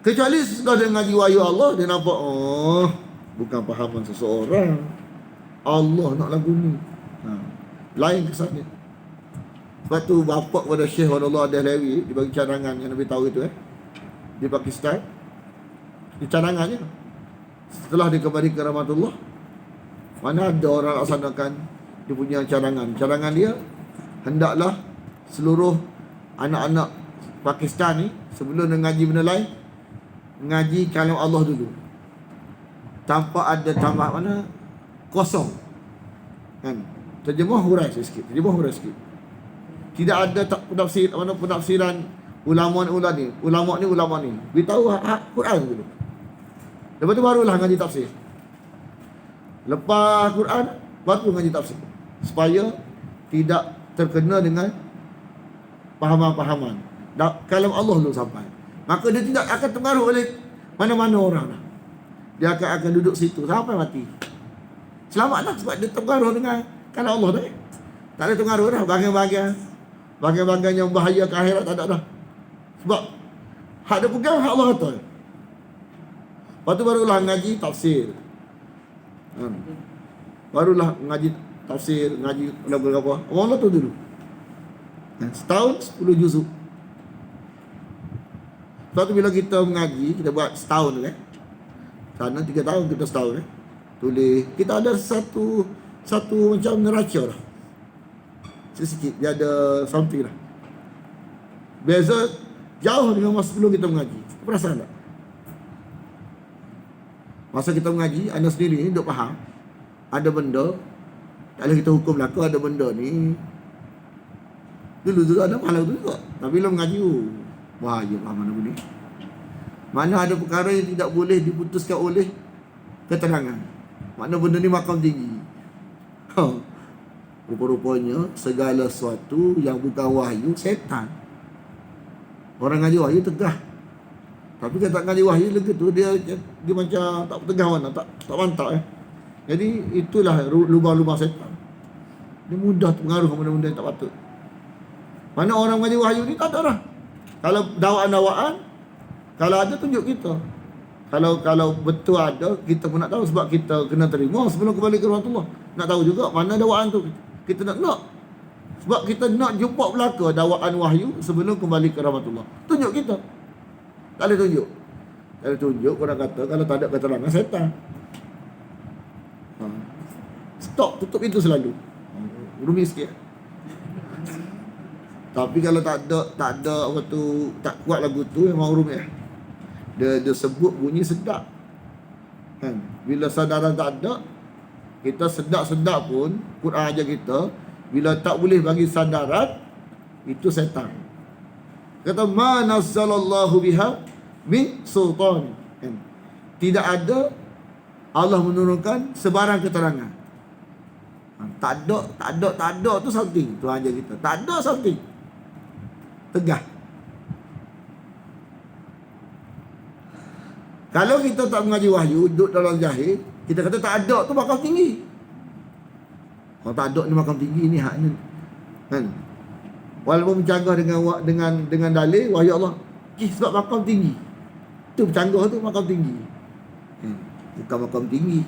Kecuali sesudah dia ngaji wahyu Allah, dia nampak bukan pahaman seseorang. Allah nak lagu ni. Lain kesannya. Sebab tu bapa kepada Syekh Wadullah Dahlewi, dia bagi cadangan yang Nabi tahu itu di Pakistan. Di cadangannya, setelah dia kembali ke rahmatullah, mana ada orang laksanakan dia punya cadangan. Cadangan dia, hendaklah seluruh anak-anak Pakistan ni sebelum dia ngaji benda lain, ngaji kalam Allah dulu, tanpa ada tambah mana kosong, kan? Terjemah hurai sikit. Tidak ada penafsiran ulama ni. Beritahu Quran dulu. Lepas tu barulah ngaji tafsir. Lepas Quran, baru ngaji tafsir. Supaya tidak terkena dengan pahaman-pahaman. Kalam Allah dulu sampai. Maka dia tidak akan terpengaruh oleh mana-mana orang. Dia akan duduk situ sampai mati. Selamatlah sebab dia terpengaruh dengan kalam Allah dah. Tak ada terpengaruh dah bahagian yang bahaya ke akhirat, tak ada dah. Sebab hak dia pegang, hak Allah kata. Lepas tu barulah ngaji tafsir. Barulah ngaji tafsir, ngaji apa. Allah tu dulu. Setahun 10 juzuk. Sebab tu bila kita mengaji, kita buat setahun kan. Sana 3 tahun, kita setahun kan. Tulis. Kita ada satu macam neraca lah. Sikit-sikit. Dia ada something lah. Beza jauh dengan masa sebelum kita mengaji. Perasan tak? Masa kita mengaji, anda sendiri ni duk faham. Ada benda, tak boleh kita hukum berlaku, ada benda ni. Dulu ada pahala tu juga. Tapi bila mengaji, bahaya lah mana boleh. Mana ada perkara yang tidak boleh diputuskan oleh keterangan. Makna benda ni makam tinggi. Rupa-rupanya segala sesuatu yang bukan wahyu, setan. Orang ngaji wahyu tegah. Tapi kalau tak ngaji wahyu lagi tu dia macam tak tegah mana, tak mantap . Jadi itulah lubang-lubang setan. Dia mudah terpengaruh kepada benda yang tak patut. Mana orang ngaji wahyu ni tak ada lah. Kalau dakwaan-dakwaan, kalau ada tunjuk kita. Kalau betul ada, kita pun nak tahu sebab kita kena terima sebelum kembali ke rahmatullah. Nak tahu juga mana dakwaan tu. Kita nak. Sebab kita nak jumpa belaka dakwaan wahyu sebelum kembali ke rahmatullah. Tunjuk kita. Tak boleh tunjuk. Tak boleh tunjuk, orang kata kalau tak ada keterangan setan. Stop, tutup itu selalu. Rumit sikit. Tapi kalau tak ada apa tu, tak kuat lagu tu, memang rumit. Dia sebut bunyi sedap. Kan? Bila sadaran tak ada, kita sedap-sedap pun Quran ajar kita, bila tak boleh bagi sadaran, itu setan. Kata ma nazzalallahu biha min sultan. Kan? Tidak ada Allah menurunkan sebarang keterangan. Tak ada tu something. Tuhan ajar kita. Tak ada something. Tegah. Kalau kita tak mengaji wahyu, duduk dalam jahil, kita kata tak ada tu makam tinggi. Kalau tak ada ni makam tinggi ni hak ni. Kan? Walaupun bercanggah dengan dalil wahyu Allah. Sebab makam tinggi. Tu bercanggah tu makam tinggi. Bukan makam tinggi.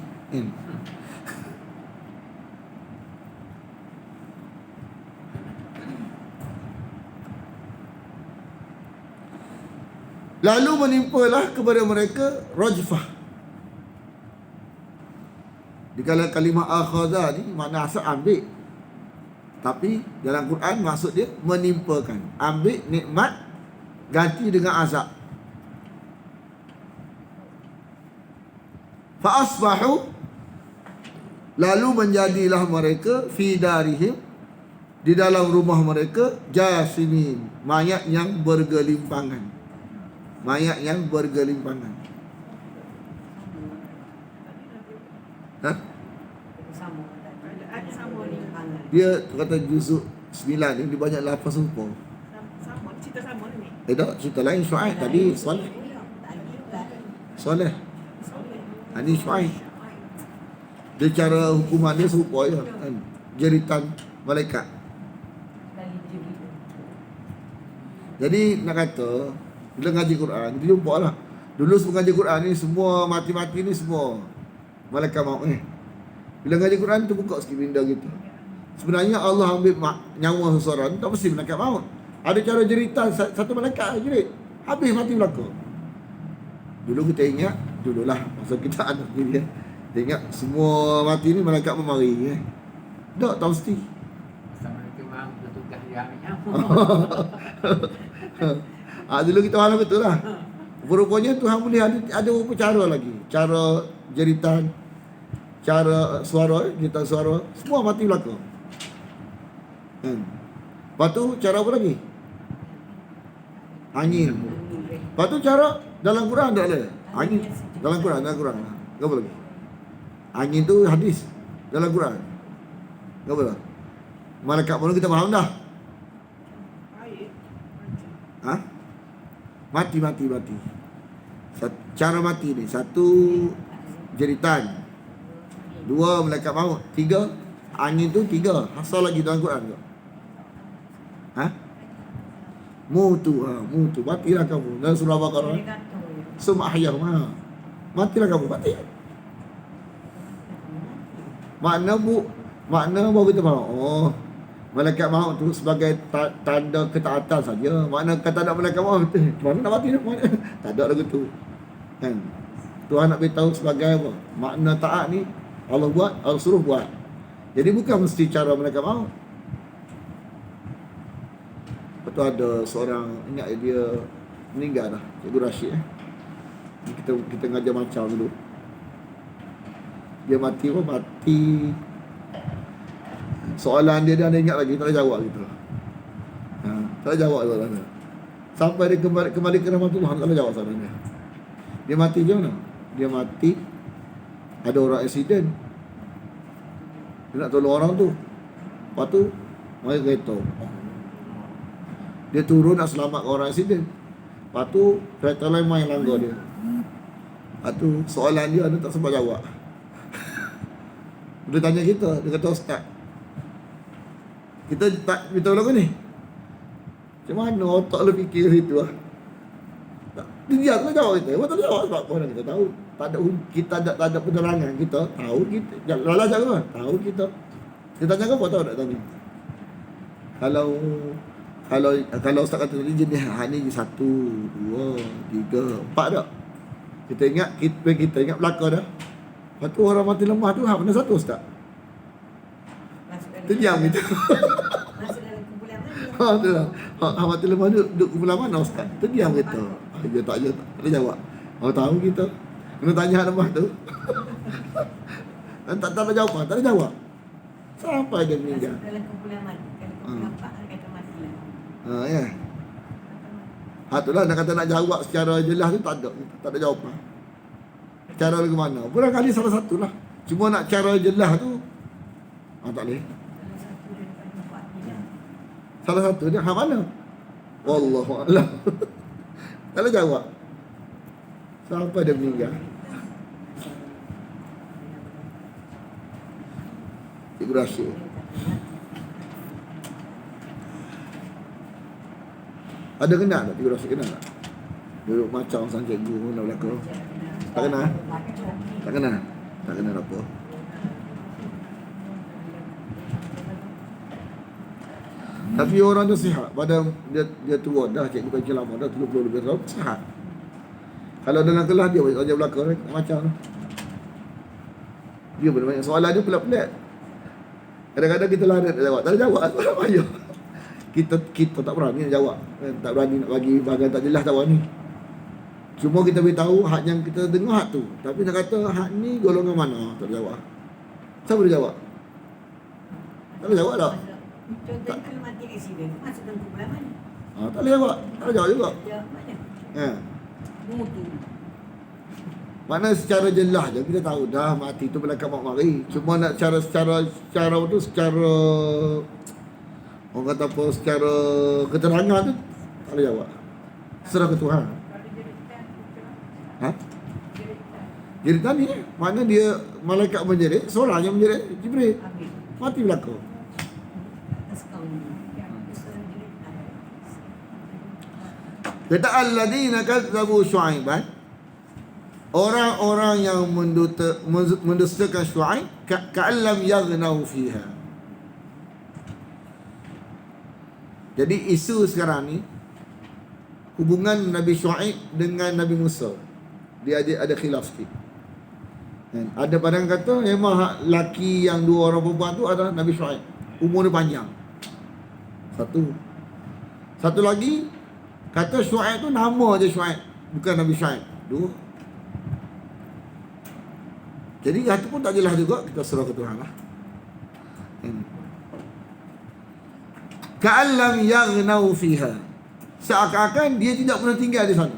Lalu menimpalah kepada mereka rajfah. Di kalangan kalimah akhadha ni makna asal ambil. Tapi dalam Quran maksud dia menimpakan. Ambil nikmat ganti dengan azab. Fa asbahu, lalu menjadilah mereka fi darihim, di dalam rumah mereka, jasimin, mayat yang bergelimpangan. Mayat yang bergelimpangan. Dia kata juzuk 9 ni dia banyak lafaz serupa. Cerita sama ni. Tak, cerita lain Syuaib tadi Soleh. Ini Syuaib. Dia cara hukuman dia serupa je kan. Jeritan malaikat. Jadi nak kata bila ngaji Quran, kita jumpa lah. Dulu sebelum ngaji Quran ni, semua mati-mati ni semua malaikat maut ni. Bila ngaji Quran tu buka sikit minda kita. Sebenarnya Allah ambil nyawa seseorang, tak mesti malaikat maut. Ada cara jeritan, satu malaikat jerit. Habis mati belaka. Dulu kita ingat, dululah masa kita anak ni. Kita ingat semua mati ni malaikat memari. Tak mesti. Assalamualaikum bertugas Dulu kita faham betul lah. Rupanya Tuhan boleh ada beberapa cara lagi. Cara jeritan, cara suara, jeritan suara, semua mati belaka. Lepas tu cara apa lagi? Angin. Lepas tu cara dalam Quran tak ada. Angin dalam Quran. Apa lagi? Angin tu hadis dalam Quran. Apa lah? Malaikat mana kita faham dah. Mati. Cara mati ni, satu jeritan, dua malaikat maut, tiga angin tu, tiga asal lagi dalam Quran ke? Mutu, matilah kamu. Dalam surah Baqarah, summa ahyahum, matilah kamu, mati. Makna baru kita faham. Oh, malaikat maut tu sebagai tanda ketaatan saja. Makna kata nak malaikat maut, mana nak mati mana? Tak ada lagu tu. Kan? Tuhan nak beritahu sebagai apa? Makna taat ni Allah buat, Allah suruh buat. Jadi bukan mesti cara malaikat maut. Lepas tu ada seorang, ingat dia meninggal dah, Cikgu Rashid. Kita ngajar macam dulu. Dia mati pun mati. Soalan dia ada ingat lagi, tak ada jawab gitu. Tak ada jawab soalan dia. Sampai dia kembali ke rahmatullah, tak ada jawab soalan dia. Dia mati je mana? Dia mati, ada orang accident. Dia nak tolong orang tu. Lepas tu, mari kereta. Dia turun nak selamatkan orang accident. Lepas tu, kereta lain main langgar dia. Lepas tu, soalan dia tak sempat jawab. Dia tanya kita, dia kata, Ustaz, kita tak beritahu lagu ni. Macam mana otak lu fikir situ lah. Dia tak jawab kita. Dia tak jawab sebab mana kita tahu. Kita tak ada penerangan. Kita tahu kita. Lala cakap kan? Tahu kita. Dia tanya apa tahu tak tanya. Kalau Ustaz kata tadi jenis ni 1, 2, 3, 4 tak? Kita ingat belakang dah. Lepas tu orang mati lemah tu mana satu Ustaz? Terdiam kita. Masuk dalam kumpulan mana? Tu lah. Mati lemah duduk kumpulan mana Ustaz? Terdiam kita. Dia tak ada jawab. Tahu kita. Kena tanya hak lemah tu. tak ada jawapan, tak ada jawab. Sampai dia meninggal. Masuk dalam kumpulan mana? Kalau kumpulan 4 kata mati lah. Ya. Itulah nak kata nak jawab secara jelas tu tak ada jawapan. Cara ke mana? Barangkali salah satu lah. Cuma nak cara jelas tu tak boleh. Salah satu dia hak mana? Wallahu a'lam. Tak ada jawab. Sampai dia meninggal. Cikgu Rashid. Ada kenal tak Cikgu Rashid, kenal tak? Duduk macam sang cikgu nak belakang. Tak kenal? Tak kenal? Tak kenal apa? Tapi orang tu sihat. Pada dia tua dah, cikgu kaji lama dah 30 lebih tahun, sihat. Kalau dalam kelas dia ajar belakang macam tu. Dia banyak soalan dia pelik-pelik. Kadang-kadang kita lari nak jawab, tak ada jawab. Payah. Kita tak berani nak jawab. Tak berani nak bagi bahagian tak jelas jawab ni. Cuma kita beritahu hak yang kita dengar hak tu. Tapi nak kata hak ni golongan mana, tak ada jawab. Siapa boleh jawab? Tak boleh jawab tak? Contoh kalau mati accident, masuk dalam kumpulan mana? Tak boleh jawab. Tak boleh jawab juga. Jawab mana? Mutu. Mana secara jelas je kita tahu dah mati tu malaikat maut mari. Cuma nak secara tu secara orang kata apa, secara keterangan tu tak boleh jawab. Serah ke Tuhan. Jeritan ni mana dia malaikat menjerit, seorang yang menjerit Jibril. Mati belakang. Kata alladzina kazzabu Syuaiban, orang-orang yang mendustakan Syuaib ka'allam yaghnau fiha. Jadi isu sekarang ni hubungan Nabi Syuaib dengan Nabi Musa, dia ada khilaf sikit. Ada pandangan kata memang laki yang 2 orang perempuan tu adalah Nabi Syuaib, umur dia panjang. Satu lagi kata Syuaib tu nama je Syuaib, bukan Nabi Syuaib. 2. Jadi itu pun tak jelas juga, kita serah ke Tuhan lah. Ka'allam yaghnau fiha. Seakan-akan dia tidak pernah tinggal di sana.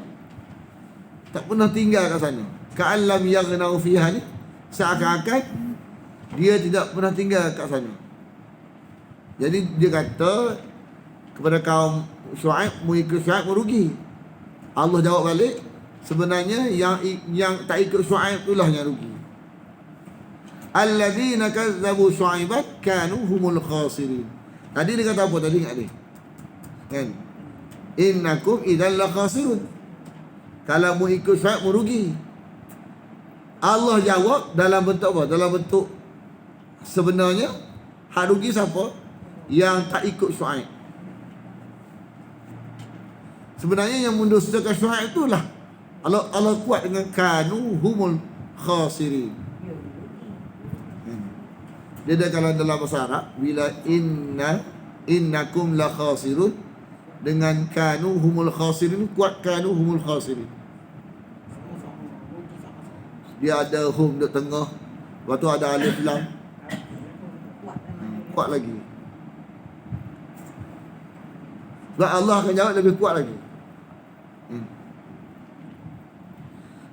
Tak pernah tinggal kat sana. Ka'allam yaghnau fiha ni seakan-akan dia tidak pernah tinggal kat sana. Jadi dia kata kepada kaum Syuaib, mengikut Syuaib merugi. Allah jawab balik, sebenarnya yang tak ikut Syuaib itulah yang rugi. Alladzina kazzabu Syuaiban kanu humul khasirin. Tadi dia kata apa tadi, ingat ni? Kan? Innakum idzal la khasirun. Kalau mu ikut Syuaib merugi. Allah jawab dalam bentuk apa? Dalam bentuk sebenarnya hak rugi siapa? yang tak ikut Syuaib. Sebenarnya yang mendustakan Syuaib itulah Allah kuat dengan kanu humul khasirin. Dia dah kalau dalam bahasa Arab, bila innakum la khasirun, dengan kanu humul khasirin, kuat kanu humul khasirin. Dia ada hum di tengah, lepas tu ada alif lam, kuat lagi. Sebab Allah akan jawab lebih kuat lagi.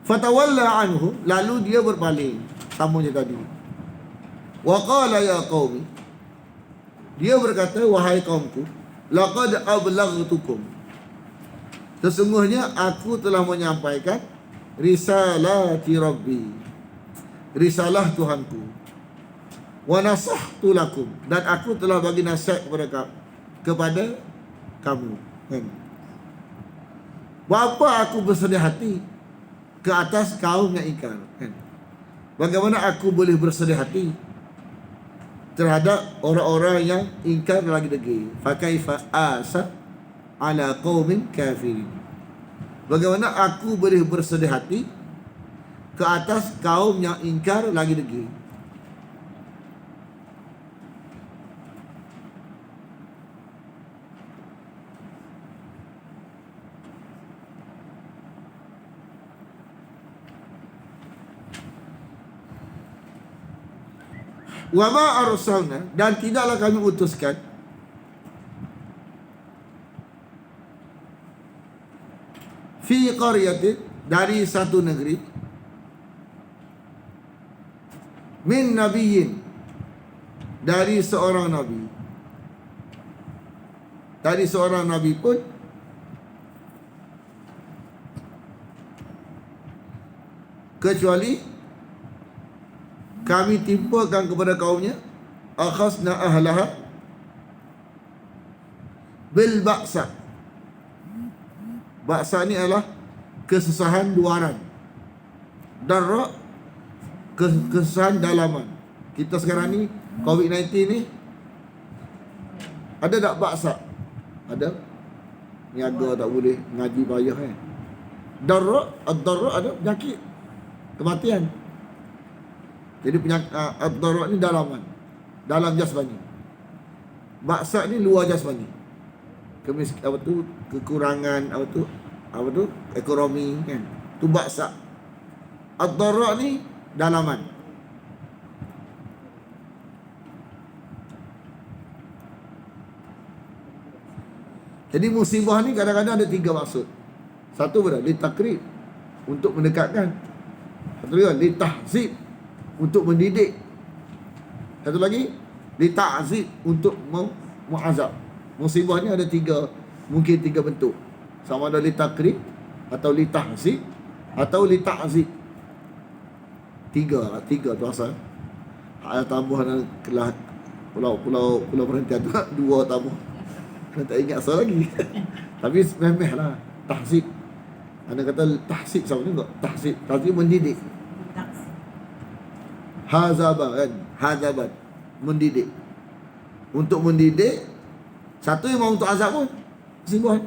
Fatawalla anhu, lalu dia berpaling, tamunya tadi. Wa qala ya qaumi, dia berkata, wahai kaumku, laqad ablaghtukum, sesungguhnya aku telah menyampaikan risalati rabbi, risalah Tuhanku, wa nasahtu lakum, dan aku telah bagi nasihat kepada kamu. Kan? Bapa aku bersedih hati ke atas kaum yang ingkar. Kan? Bagaimana aku boleh bersedih hati terhadap orang-orang yang ingkar lagi degil? Fa kaifa asa ala qaumin kafirin. Bagaimana aku boleh bersedih hati ke atas kaum yang ingkar lagi degil? Wa ma arsalna, dan tidaklah kami utuskan fi qaryatin, dari satu negeri, min nabiyyin, dari seorang nabi, dari seorang nabi pun kecuali kami timpakan kepada kaumnya akhasna ahlaha bil ba'sa. Ba'sa ni adalah kesusahan luaran, darra kesusahan dalaman. Kita sekarang ni COVID-19 ni ada tak ba'sa? Ada. Niaga tak boleh, ngaji payah kan. Darra, ad-darra ada penyakit, kematian. Jadi penyakit ad-darra ni dalaman, dalam jasmani. Ba'sa ni luar jasmani. Kekurangan apa tu ekonomi kan. Tu ba'sa. Ad-darra ni dalaman. Jadi musibah ni kadang-kadang ada tiga maksud. Satu berapa? Litakrib, untuk mendekatkan. Satu lagi litahzib, untuk mendidik. Satu lagi lita'zib, untuk mu'azab. Musibah ni ada tiga, mungkin tiga bentuk. Sama ada litakrib, atau litahzib, atau lita'zib. Tiga tu asal. Ada tambahan kelas pulau perhentian tu, dua tambah. Saya tak ingat asal lagi. Tapi memeh lah tahzib. Anda kata tahzib sama juga. Tahzib mendidik. Hazaba kan, hazabat, mendidik. Untuk mendidik, satu yang mau untuk azab pun musibah.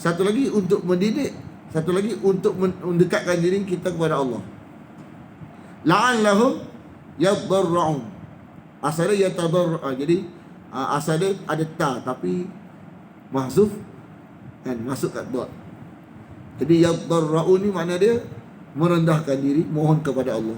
Satu lagi untuk mendidik, satu lagi untuk mendekatkan diri kita kepada Allah. La'allahum yadarra'un. Asalnya yatadarra'. Jadi asalnya ada ta tapi mahzuf kan, masuk kat dot. Jadi yadarra'un ni makna dia merendahkan diri, mohon kepada Allah.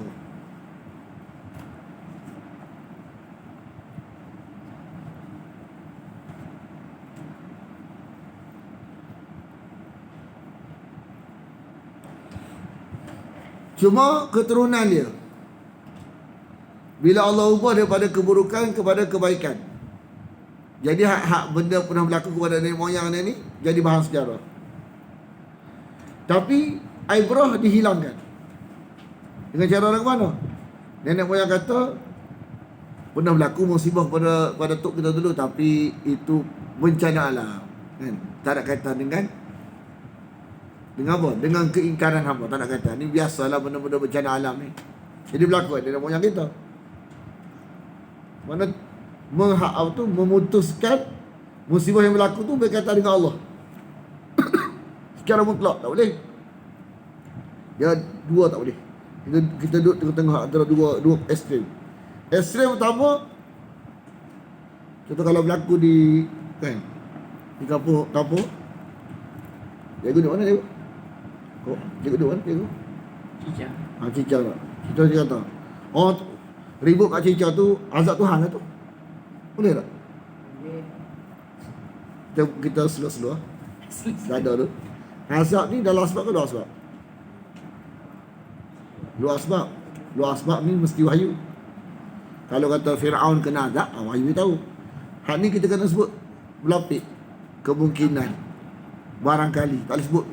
Cuma keturunan dia, bila Allah ubah daripada keburukan kepada kebaikan, jadi hak benda pernah berlaku kepada nenek moyang dia ni jadi bahan sejarah. Tapi ibrah dihilangkan. Dengan cara orang mana? Nenek moyang kata pernah berlaku musibah pada tok kita dulu, tapi itu bencana alam kan? Tak ada kaitan dengan apa? Dengan keingkaran hamba. Tak nak kata. Ni biasalah benda-benda bencana alam ni. Jadi berlaku nenek moyang kita. Mana memutuskan musibah yang berlaku tu berkaitan dengan Allah. Secara mutlak tak boleh. Dia dua tak boleh. Kita duduk tengah-tengah antara dua ekstrem. Ekstrem pertama, contoh kalau berlaku di kampung. Cikgu duduk mana cikgu? Cikgu duduk mana cikgu? Cicah. Cicah tak? Cicah kata, oh ribut kat cicah tu azab Tuhan lah tu. Boleh tak? Boleh. Kita slow-slow dada tu. Azab ni dalam asbab ke luar asbab? Luar asbab. Luar asbab ni mesti wahyu. Kalau kata Fir'aun kena azab, wahyu tahu. Hak ni kita kena sebut berlapik. Kemungkinan. Barangkali. Tak boleh sebut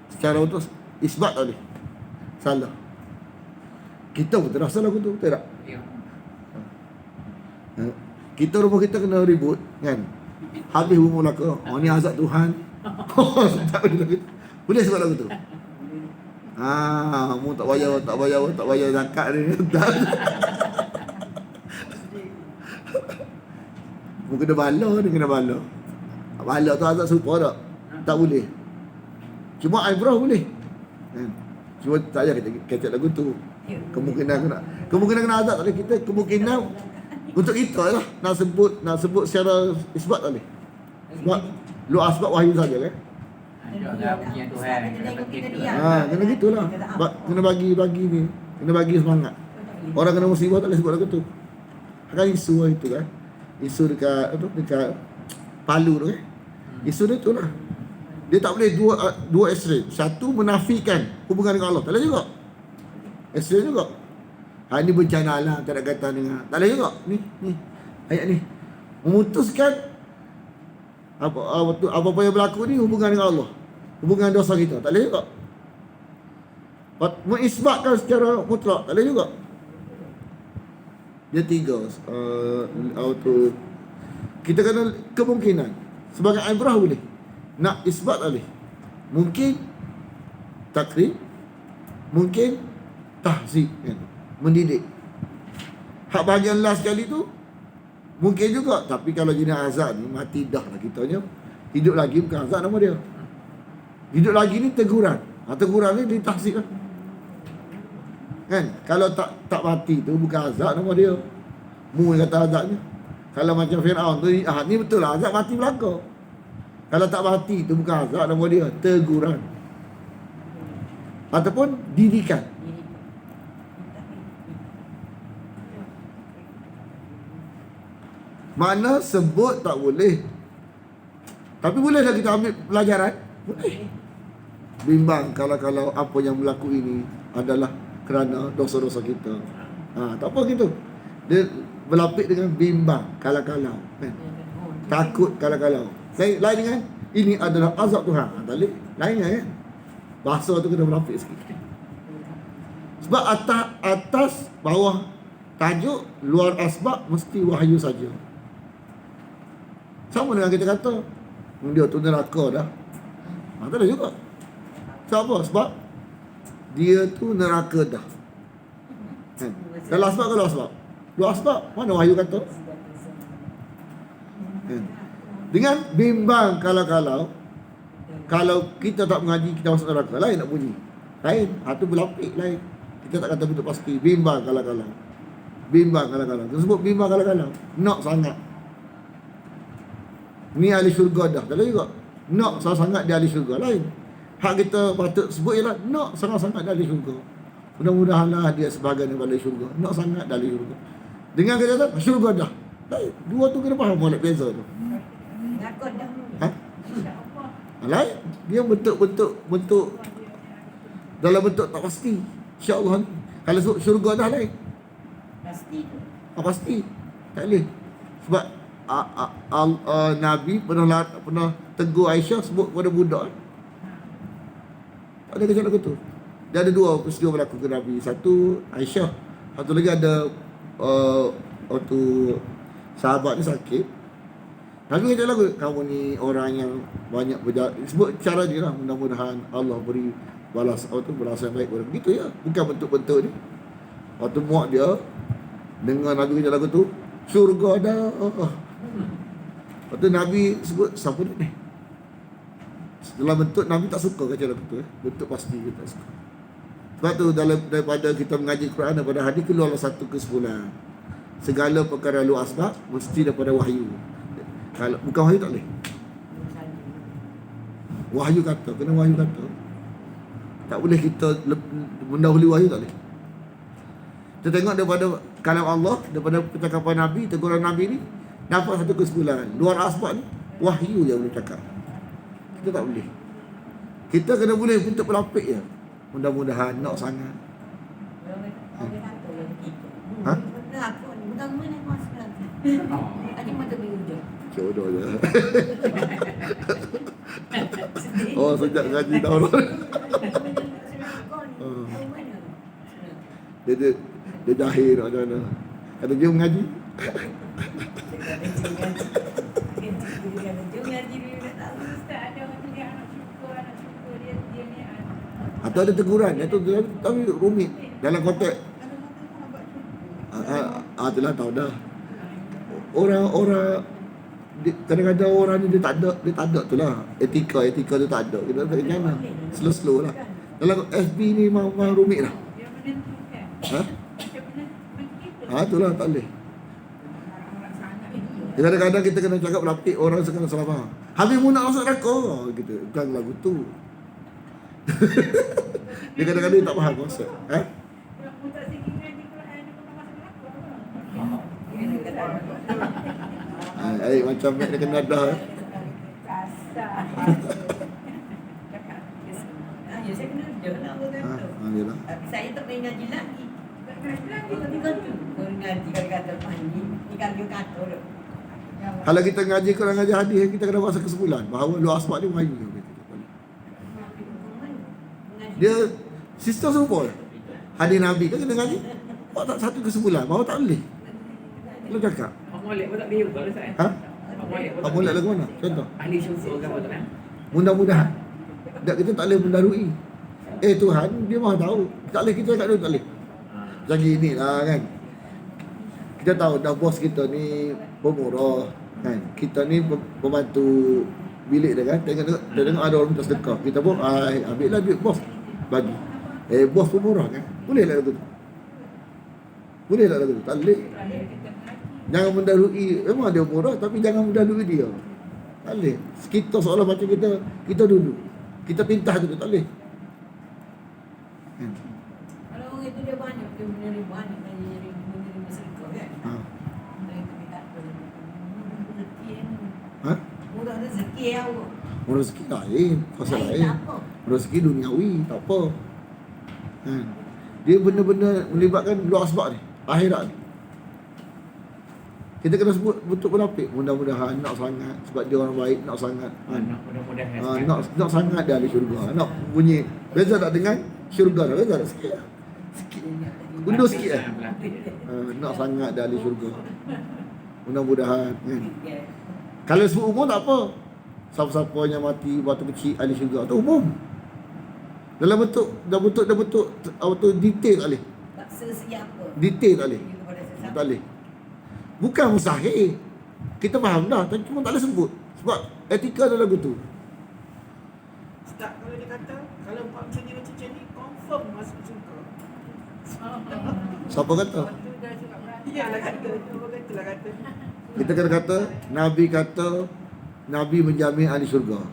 secara untuk isbat tak boleh. Salah. Kita pun terasa lagu tu, betul tak? Ya. Kita rumah kita kena ribut kan. Habis umur laka. Oh ni azab Tuhan. Tak boleh lagu tu. Boleh sebab lagu tu. Mu tak bayar zakat ni. Mu kena bala ni, kena bala. Bala tu azab serupa tak? Tak boleh. Cuma ibrah boleh. Kan? Cuma tak payah kita kecek lagu tu. Kemungkinan kena azab tak boleh. Kita kemungkinan untuk kita lah nak sebut secara isbat tak boleh. Sebab luar asbab wahyu saja kan. Ada punya Tuhan. Kena gitulah. Kena bagi ni. Kena bagi semangat. Orang kena musibah tak boleh sebut lagu tu. Kan isu itu kan. Isu dekat Palu tu kan. Isu dia tu lah. Dia tak boleh dua ekstrem. Satu menafikan hubungan dengan Allah. Tak boleh juga. Ekstrem juga. Ini bencana alam, tak ada kaitan dengan. Tak boleh juga. Ni ayat ni. Memutuskan apa-apa yang berlaku ni hubungan dengan Allah. Hubungan dosa kita. Tak boleh juga. Mengisbatkan secara mutlak. Tak boleh juga. Dia tiga. Kita kena kemungkinan. Sebagai ibrah boleh. Nak isbat tak boleh. Mungkin takrib. Mungkin tahzib kan? Mendidik. Hak bahagian last sekali tu mungkin juga. Tapi kalau jenis azab ni mati dah lah kitanya. Hidup lagi bukan azab nama dia. Hidup lagi ni teguran. Teguran ni ditahzib lah. Kan? Kalau tak mati tu bukan azab nama dia. Mu yang kata azabnya. Kalau macam Fir'aun tu ni betul lah azab mati belaka. Kalau tak mati tu bukan azab nama dia. Teguran. Ataupun didikan. Mana sebut tak boleh. Tapi boleh dah kita ambil pelajaran. Boleh. Bimbang kalau apa yang berlaku ini adalah kerana dosa-dosa kita. Tak apa gitu. Dia berlapik dengan bimbang kalau-kalau kan. Takut kalau-kalau. Lain dengan ini adalah azab Tuhan. Tak boleh. Lainnya kan. Bahasa tu kena berlapik sikit. Sebab atas bawah tajuk luar asbab mesti wahyu saja. Sama dengan kita kata dia tu neraka dah. Tak ada juga. Sebab apa? Sebab dia tu neraka dah. Kan? Dalam asbab ke luar asbab? Luar asbab. Mana wahyu kata? Kan? Dengan bimbang kalau kita tak mengaji kita masuk neraka, lain nak bunyi. Lain. Itu berlapik lain. Kita tak kata betul pasti. Bimbang kalau. Bimbang kalau. Tersebut bimbang kalau. Nak sangat. Ni ahli syurga dah. Tak boleh juga. Nak sangat dia ahli syurga. Lain. Hak kita patut sebut ialah nak sangat-sangat dia ahli syurga. Mudah-mudahanlah dia sebagai ahli syurga. Nak sangat dia ahli syurga. Dengan kita kata syurga dah. Lain. Dua tu kena faham boleh beza tu. Nakut dah. Lain. Dia bentuk dalam bentuk tak pasti. InsyaAllah ni. Kalau sebut syurga dah lain. Pasti tu. Pasti. Tak boleh. Sebab Nabi pernah tegur Aisyah sebut kepada budak. Tak ada kejap lagu tu. Dia ada dua peristiwa berlaku ke Nabi. Satu Aisyah. Satu lagi ada waktu sahabat ni sakit. Nabi kata lagu, kamu ni orang yang banyak berjalan. Sebut cara dia lah. Mudah-mudahan Allah beri balasan baik kepada begitu ya. Bukan bentuk-bentuk ni. Waktu muak dia dengar Nabi kata lagu tu, Syurga dah. Lepas tu Nabi sebut, siapa ni? Dalam bentuk Nabi tak suka kata lagu tu. Bentuk pasti kita tak suka. Sebab tu daripada kita mengaji Quran, daripada hadis keluarlah satu kesimpulan. Segala perkara luar asbab mesti daripada wahyu. Kalau bukan wahyu tak boleh. Wahyu kata, kena wahyu kata. Tak boleh kita mendahului wahyu, tak boleh. Kita tengok daripada kalam Allah, daripada percakapan Nabi, teguran Nabi ni, dapat satu kesimpulan. Luar asbab ni wahyu yang boleh cakap. Kita tak boleh. Kita kena boleh bentuk pelapik je. Mudah-mudahan nak sangat. Ha? Jodoh je. Oh, sejak ngaji tahun dia jahil macam mana. Kata jom ngaji. Atau ada teguran, itu tapi rumit dalam konteks itulah tahu dah. Orang kadang-kadang orang ni dia tak ada tu lah. Etika tu tak ada. Kita tak jangan slow lah. Dalam FB ni memang rumit lah. Itulah tak boleh. Kadang-kadang kita kena cakap berlapik, orang kena salah faham. Habis mu nak masuk neraka gitu. Bukan lagu tu. Dia kadang-kadang tak faham konsep. Macam dia kena dah. Saya kena dia nak Yalah. tapi saya tak main ngaji lagi. Ngaji kata mandi, ni kan dia kata tu. Kalau kita ngaji Quran, ngaji hadis, kita kena buat kesimpulan bahawa luar asbab ni wahyu. Dia sistem serupa. Hadis Nabi kan kena ngaji. Buat tak satu kesimpulan bahawa tak boleh. Lu cakap. Molek pun tak boleh juga lah saya. Molek lagu mana? Contoh. Ahli syurga kan tak. Mudah-mudahan. Kita tak boleh mendarui. Tuhan, dia maha tahu. Tak boleh, kita tak boleh. Macam gini lah kan. Kita tahu dah bos kita ni pemurah kan. Kita ni pembantu bilik dia kan. Tengok ada orang minta sedekah. Kita pun ambil lah duit bos. Bagi. Bos pemurah kan. Boleh lah lagu tu. Boleh lah lagu tu. Tak boleh. Jangan mendahului. Memang dia murah tapi jangan mendahului dia. Tak boleh. Kita seolah macam kita dulu. Kita pintah tu tak boleh. Kalau orang itu dia banyak, dia menerima banyak, menerima sedekah kan. Dia tak rezeki. Murah rezeki awak. Rezeki lain, pasal lain. Rezeki duniawi, tak apa. Dia benda-benda melibatkan luar asbab ni, akhirat ni. Kita kena sebut bentuk penapik. Mudah-mudahan nak sangat sebab dia orang baik, nak sangat. Mudah-mudahan. Nak sangat dia ahli syurga. Nak bunyi beza tak dengan syurga dah, beza tak sikit. Sikit. Undur sikit lah. Nak sangat dia ahli syurga. Mudah-mudahan kan. Kalau sebut umum tak apa. Siapa-siapa yang mati waktu kecil ahli syurga tu umum. Dalam bentuk auto detail tak boleh. Tak sesiapa. Detail tak boleh. Tak boleh. Bukan mustahil. Kita faham dah, tapi cuma tak boleh sebut. Sebab etika dalam lagu tu. Ustaz, kalau dia kata, kalau buat macam ni, confirm masuk syurga. Siapa kata? Iyalah kata, itulah kata. Kita kena kata, Nabi menjamin ahli syurga.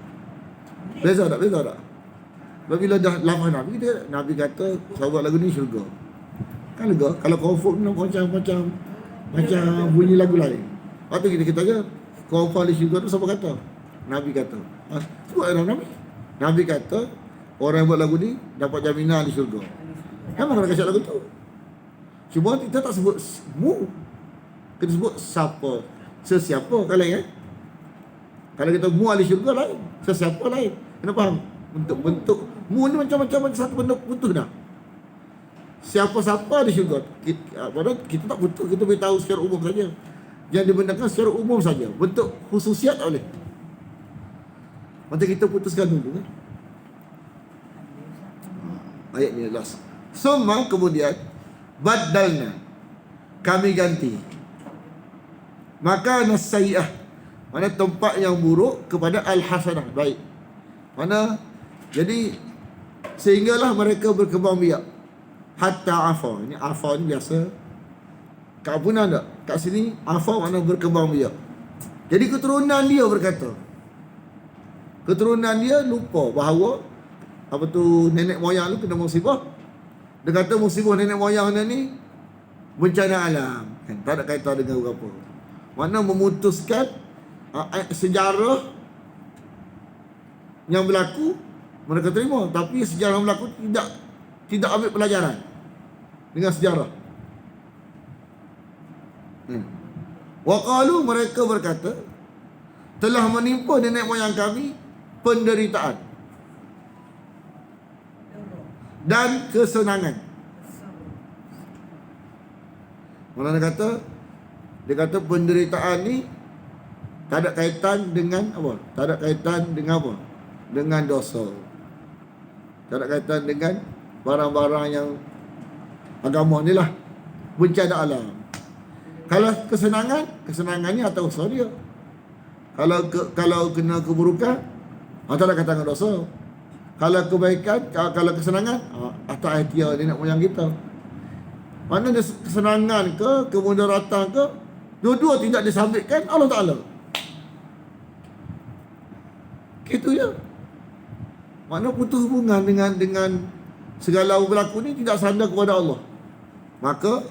Beza tak? Sebab bila dah lafaz Nabi, Nabi kata, sahabat lagu ni syurga. Kan lega? Kalau confirm macam bunyi lagu lain. Waktu kita tanya, confirm ahli syurga tu siapa kata? Nabi kata. Sebut dalam Nabi. Nabi kata, orang yang buat lagu ni dapat jaminan ahli syurga. Memang kena kasih lagu tu. Cuma kita tak sebut mu. Kita sebut siapa. Sesiapa kalau ya. Kalau kita mu ahli syurga lain, sesiapa lain. Kena faham? Bentuk mu ni macam-macam satu benda putus dah. Siapa-siapa di syurga. Kita tak betul, kita beritahu secara umum saja. Yang dibenarkan secara umum saja. Bentuk khususiat tak boleh. Macam kita putuskan dulu kan. Ayat ni last. Semua kemudian badalna, kami ganti. Maka nasai'ah, mana tempat yang buruk kepada al-hasanah, baik. Mana jadi sehinggalah mereka berkembang biak hatta afa. Ini afa ni biasa keampunan tak? Kat sini afa makna berkembang biak. Jadi keturunan dia berkata, keturunan dia lupa bahawa apa tu nenek moyang lu kena musibah. Dia kata musibah nenek moyang dia ni bencana alam, kan? Tak ada kaitan dengan apa. Mana memutuskan sejarah yang berlaku mereka terima, tapi sejarah yang berlaku tidak ambil pelajaran dengan sejarah. Waqalu, mereka berkata, telah menimpa nenek moyang kami penderitaan dan kesenangan. Mana dia kata penderitaan ni tak ada kaitan dengan apa? Tak ada kaitan dengan apa? Dengan dosa. Tak ada kaitan dengan barang-barang yang agama ni lah. Bencana alam. Kalau kesenangan ni atas usaha dia. Kalau kena keburukan, tak ada kaitan dengan dosa. Kalau kebaikan, kalau kesenangan, atas ikhtiar nenek moyang kita. Mana dia kesenangan ke, kemudaratan ke, dua-dua tidak disabitkan Allah Ta'ala. Itu je. Mana putus hubungan dengan segala berlaku ni tidak sandar kepada Allah. Maka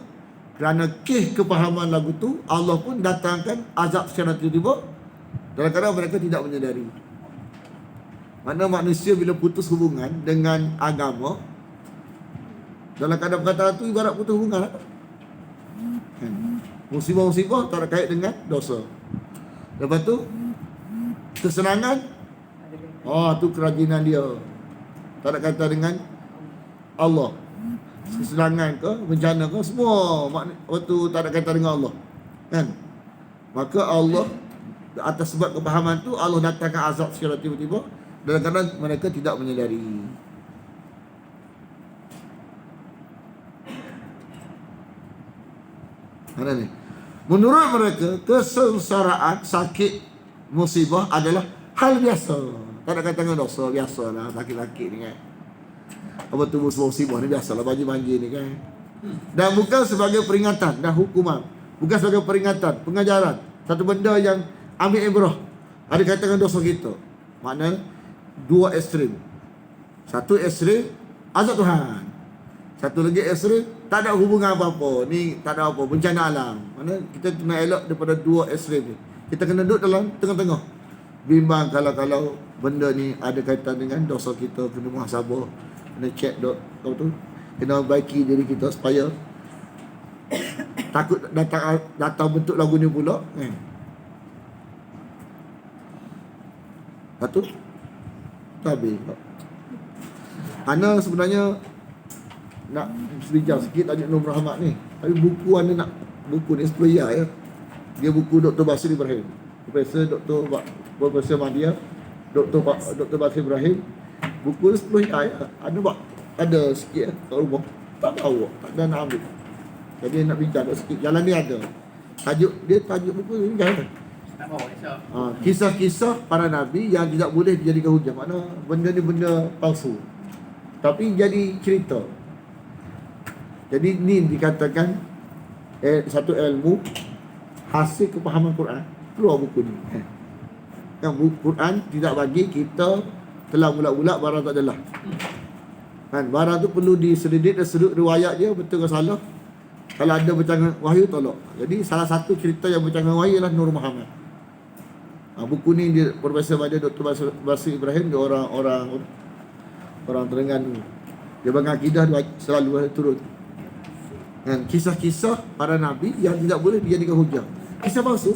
kerana kepahaman lagu tu, Allah pun datangkan azab secara tiba-tiba. Kadang-kadang mereka tidak menyedari. Mana manusia bila putus hubungan dengan agama, dalam keadaan perkataan tu ibarat putus hubungan. Musibah-musibah tak ada kait dengan dosa. Lepas tu kesenangan, tu kerajinan dia, tak ada kaitan dengan Allah. Kesenangan ke, bencana ke, semua waktu tak ada kaitan dengan Allah, kan? Maka Allah atas sebab kepahaman tu, Allah datangkan azab secara tiba-tiba. Dalam keadaan mereka tidak menyedari. Mana ni? Menurut mereka, kesengsaraan, sakit, musibah adalah hal biasa. Tak ada kaitan dengan dosa, biasalah laki-laki ni kan. Apa tu musibah ni biasalah, banjir-banjir ni kan. Dan bukan sebagai peringatan dan hukuman, bukan sebagai peringatan, pengajaran, satu benda yang ambil ibrah, ada kaitan dengan dosa kita. Maknanya dua ekstrim. Satu ekstrim azab Tuhan, satu lagi ekstrim tak ada hubungan apa-apa. Ni tak ada apa, bencana alam. Mana kita kena elak daripada dua ekstrim ni. Kita kena duduk dalam tengah-tengah. Bimbang kalau benda ni ada kaitan dengan dosa kita, kena muhasabah, kena check dok, apa tu? Kena baiki diri kita supaya takut datang bentuk lagu ni pula, kan? Lepas tu habis. Ana sebenarnya nak bincang sikit tanya Nur Rahmat ni. Tapi buku Ana nak, buku ni 10 ya. Dia buku Dr. Basir Ibrahim, Profesor Mahdia, Dr. Basir Ibrahim. Buku ni 10 ya. Ana buat ada sikit kat rumah. Tak tahu, tak ada nak ambil. Jadi nak bincang sikit. Jalan ni ada. Tajuk buku ni kan. Kisah-kisah para nabi yang tidak boleh dijadikan hujah. Makna benda ni benda palsu, tapi jadi cerita. Jadi ni dikatakan satu ilmu hasil kepahaman Quran. Keluar buku ni. Kan buku Quran tidak bagi kita telah bulat-bulat barang tak adalah. Kan barang tu perlu diselidik dan sedut riwayat dia betul ke salah. Kalau ada bercanggah wahyu tolak. Jadi salah satu cerita yang bercanggah wahyu ialah Nur Muhammad. Buku ni dia Profesor Mahdia Dr. Basir Ibrahim, dia orang Terengganu. Dia bagi akidah dia selalu turun. Dan kisah-kisah para nabi yang tidak boleh dijadikan hujah. Kisah palsu.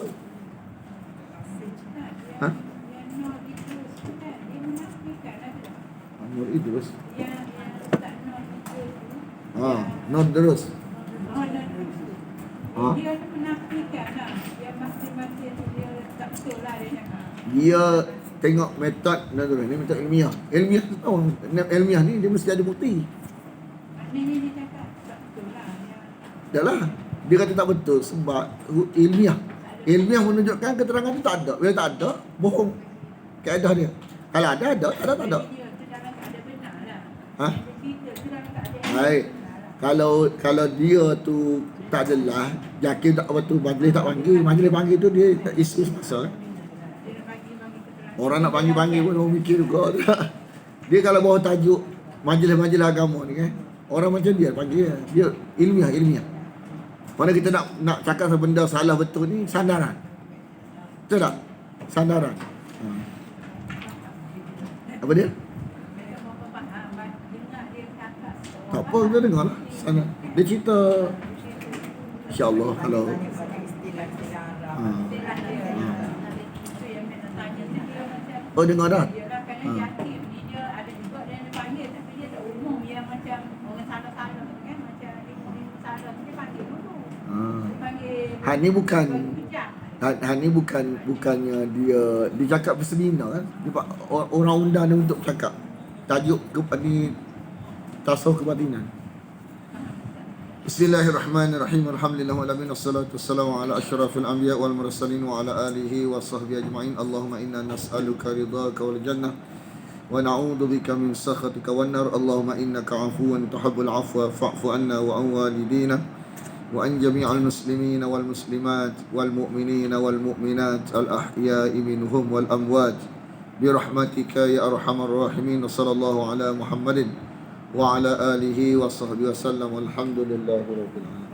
Nur Idrus. Nur Idrus. Dia menafikan lah. Dia masing-masing dia tak betul lah dia cakap. Dia tengok metod ni metod ilmiah. Ilmiah tu tahu, ilmiah ni dia mesti ada bukti. Ni cakap tak betul lah. Dah lah. Dia kata tak betul sebab ilmiah. Tak ada Ilmiah menunjukkan keterangan itu tak ada. Bila tak ada, bohong kaedah dia. Kalau ada, ada. Tak ada, tak ada. Ha? Baik. Kalau dia tu tak adalah, yakin tak betul, majlis tak panggil. Majlis panggil tu dia isu semasa. Orang nak panggil-panggil pun orang mikir juga. Dia kalau bawa tajuk majlis-majlis agama ni kan, orang macam dia panggil dia ilmiah. Mana kita nak cakap benda salah betul ni sandaran. Betul tak? Sandaran. Apa dia? Tak apa, kita dengar lah. Sana. Dia cerita InsyaAllah kalau Oh dengar dah. Han ni bukannya dia cakap berseminar kan. Dia orang undang dia untuk cakap tajuk ni tasawuf kebatinan. Bismillahirrahmanirrahim. Alhamdulillah wa alamin wassalatu wassalamu ala asyrafil anbiya wal mursalin wa ala alihi wa sahbihi ajma'in. Allahumma inna nas'aluka ridhaka wal jannah wa na'udzu bika min sakhatika wan nar. Allahumma innaka 'afuwun tuhibbul 'afwa fa'fu 'anna wa 'an walidina wa an jami'al muslimina wal muslimat wal mu'minina wal mu'minat al ahya'i minhum wal amwat bi rahmatika ya arhamar rahimin. Sallallahu ala Muhammadin wa ala alihi wa sahbihi wa sallam. Walhamdulillahi rabbil alamin.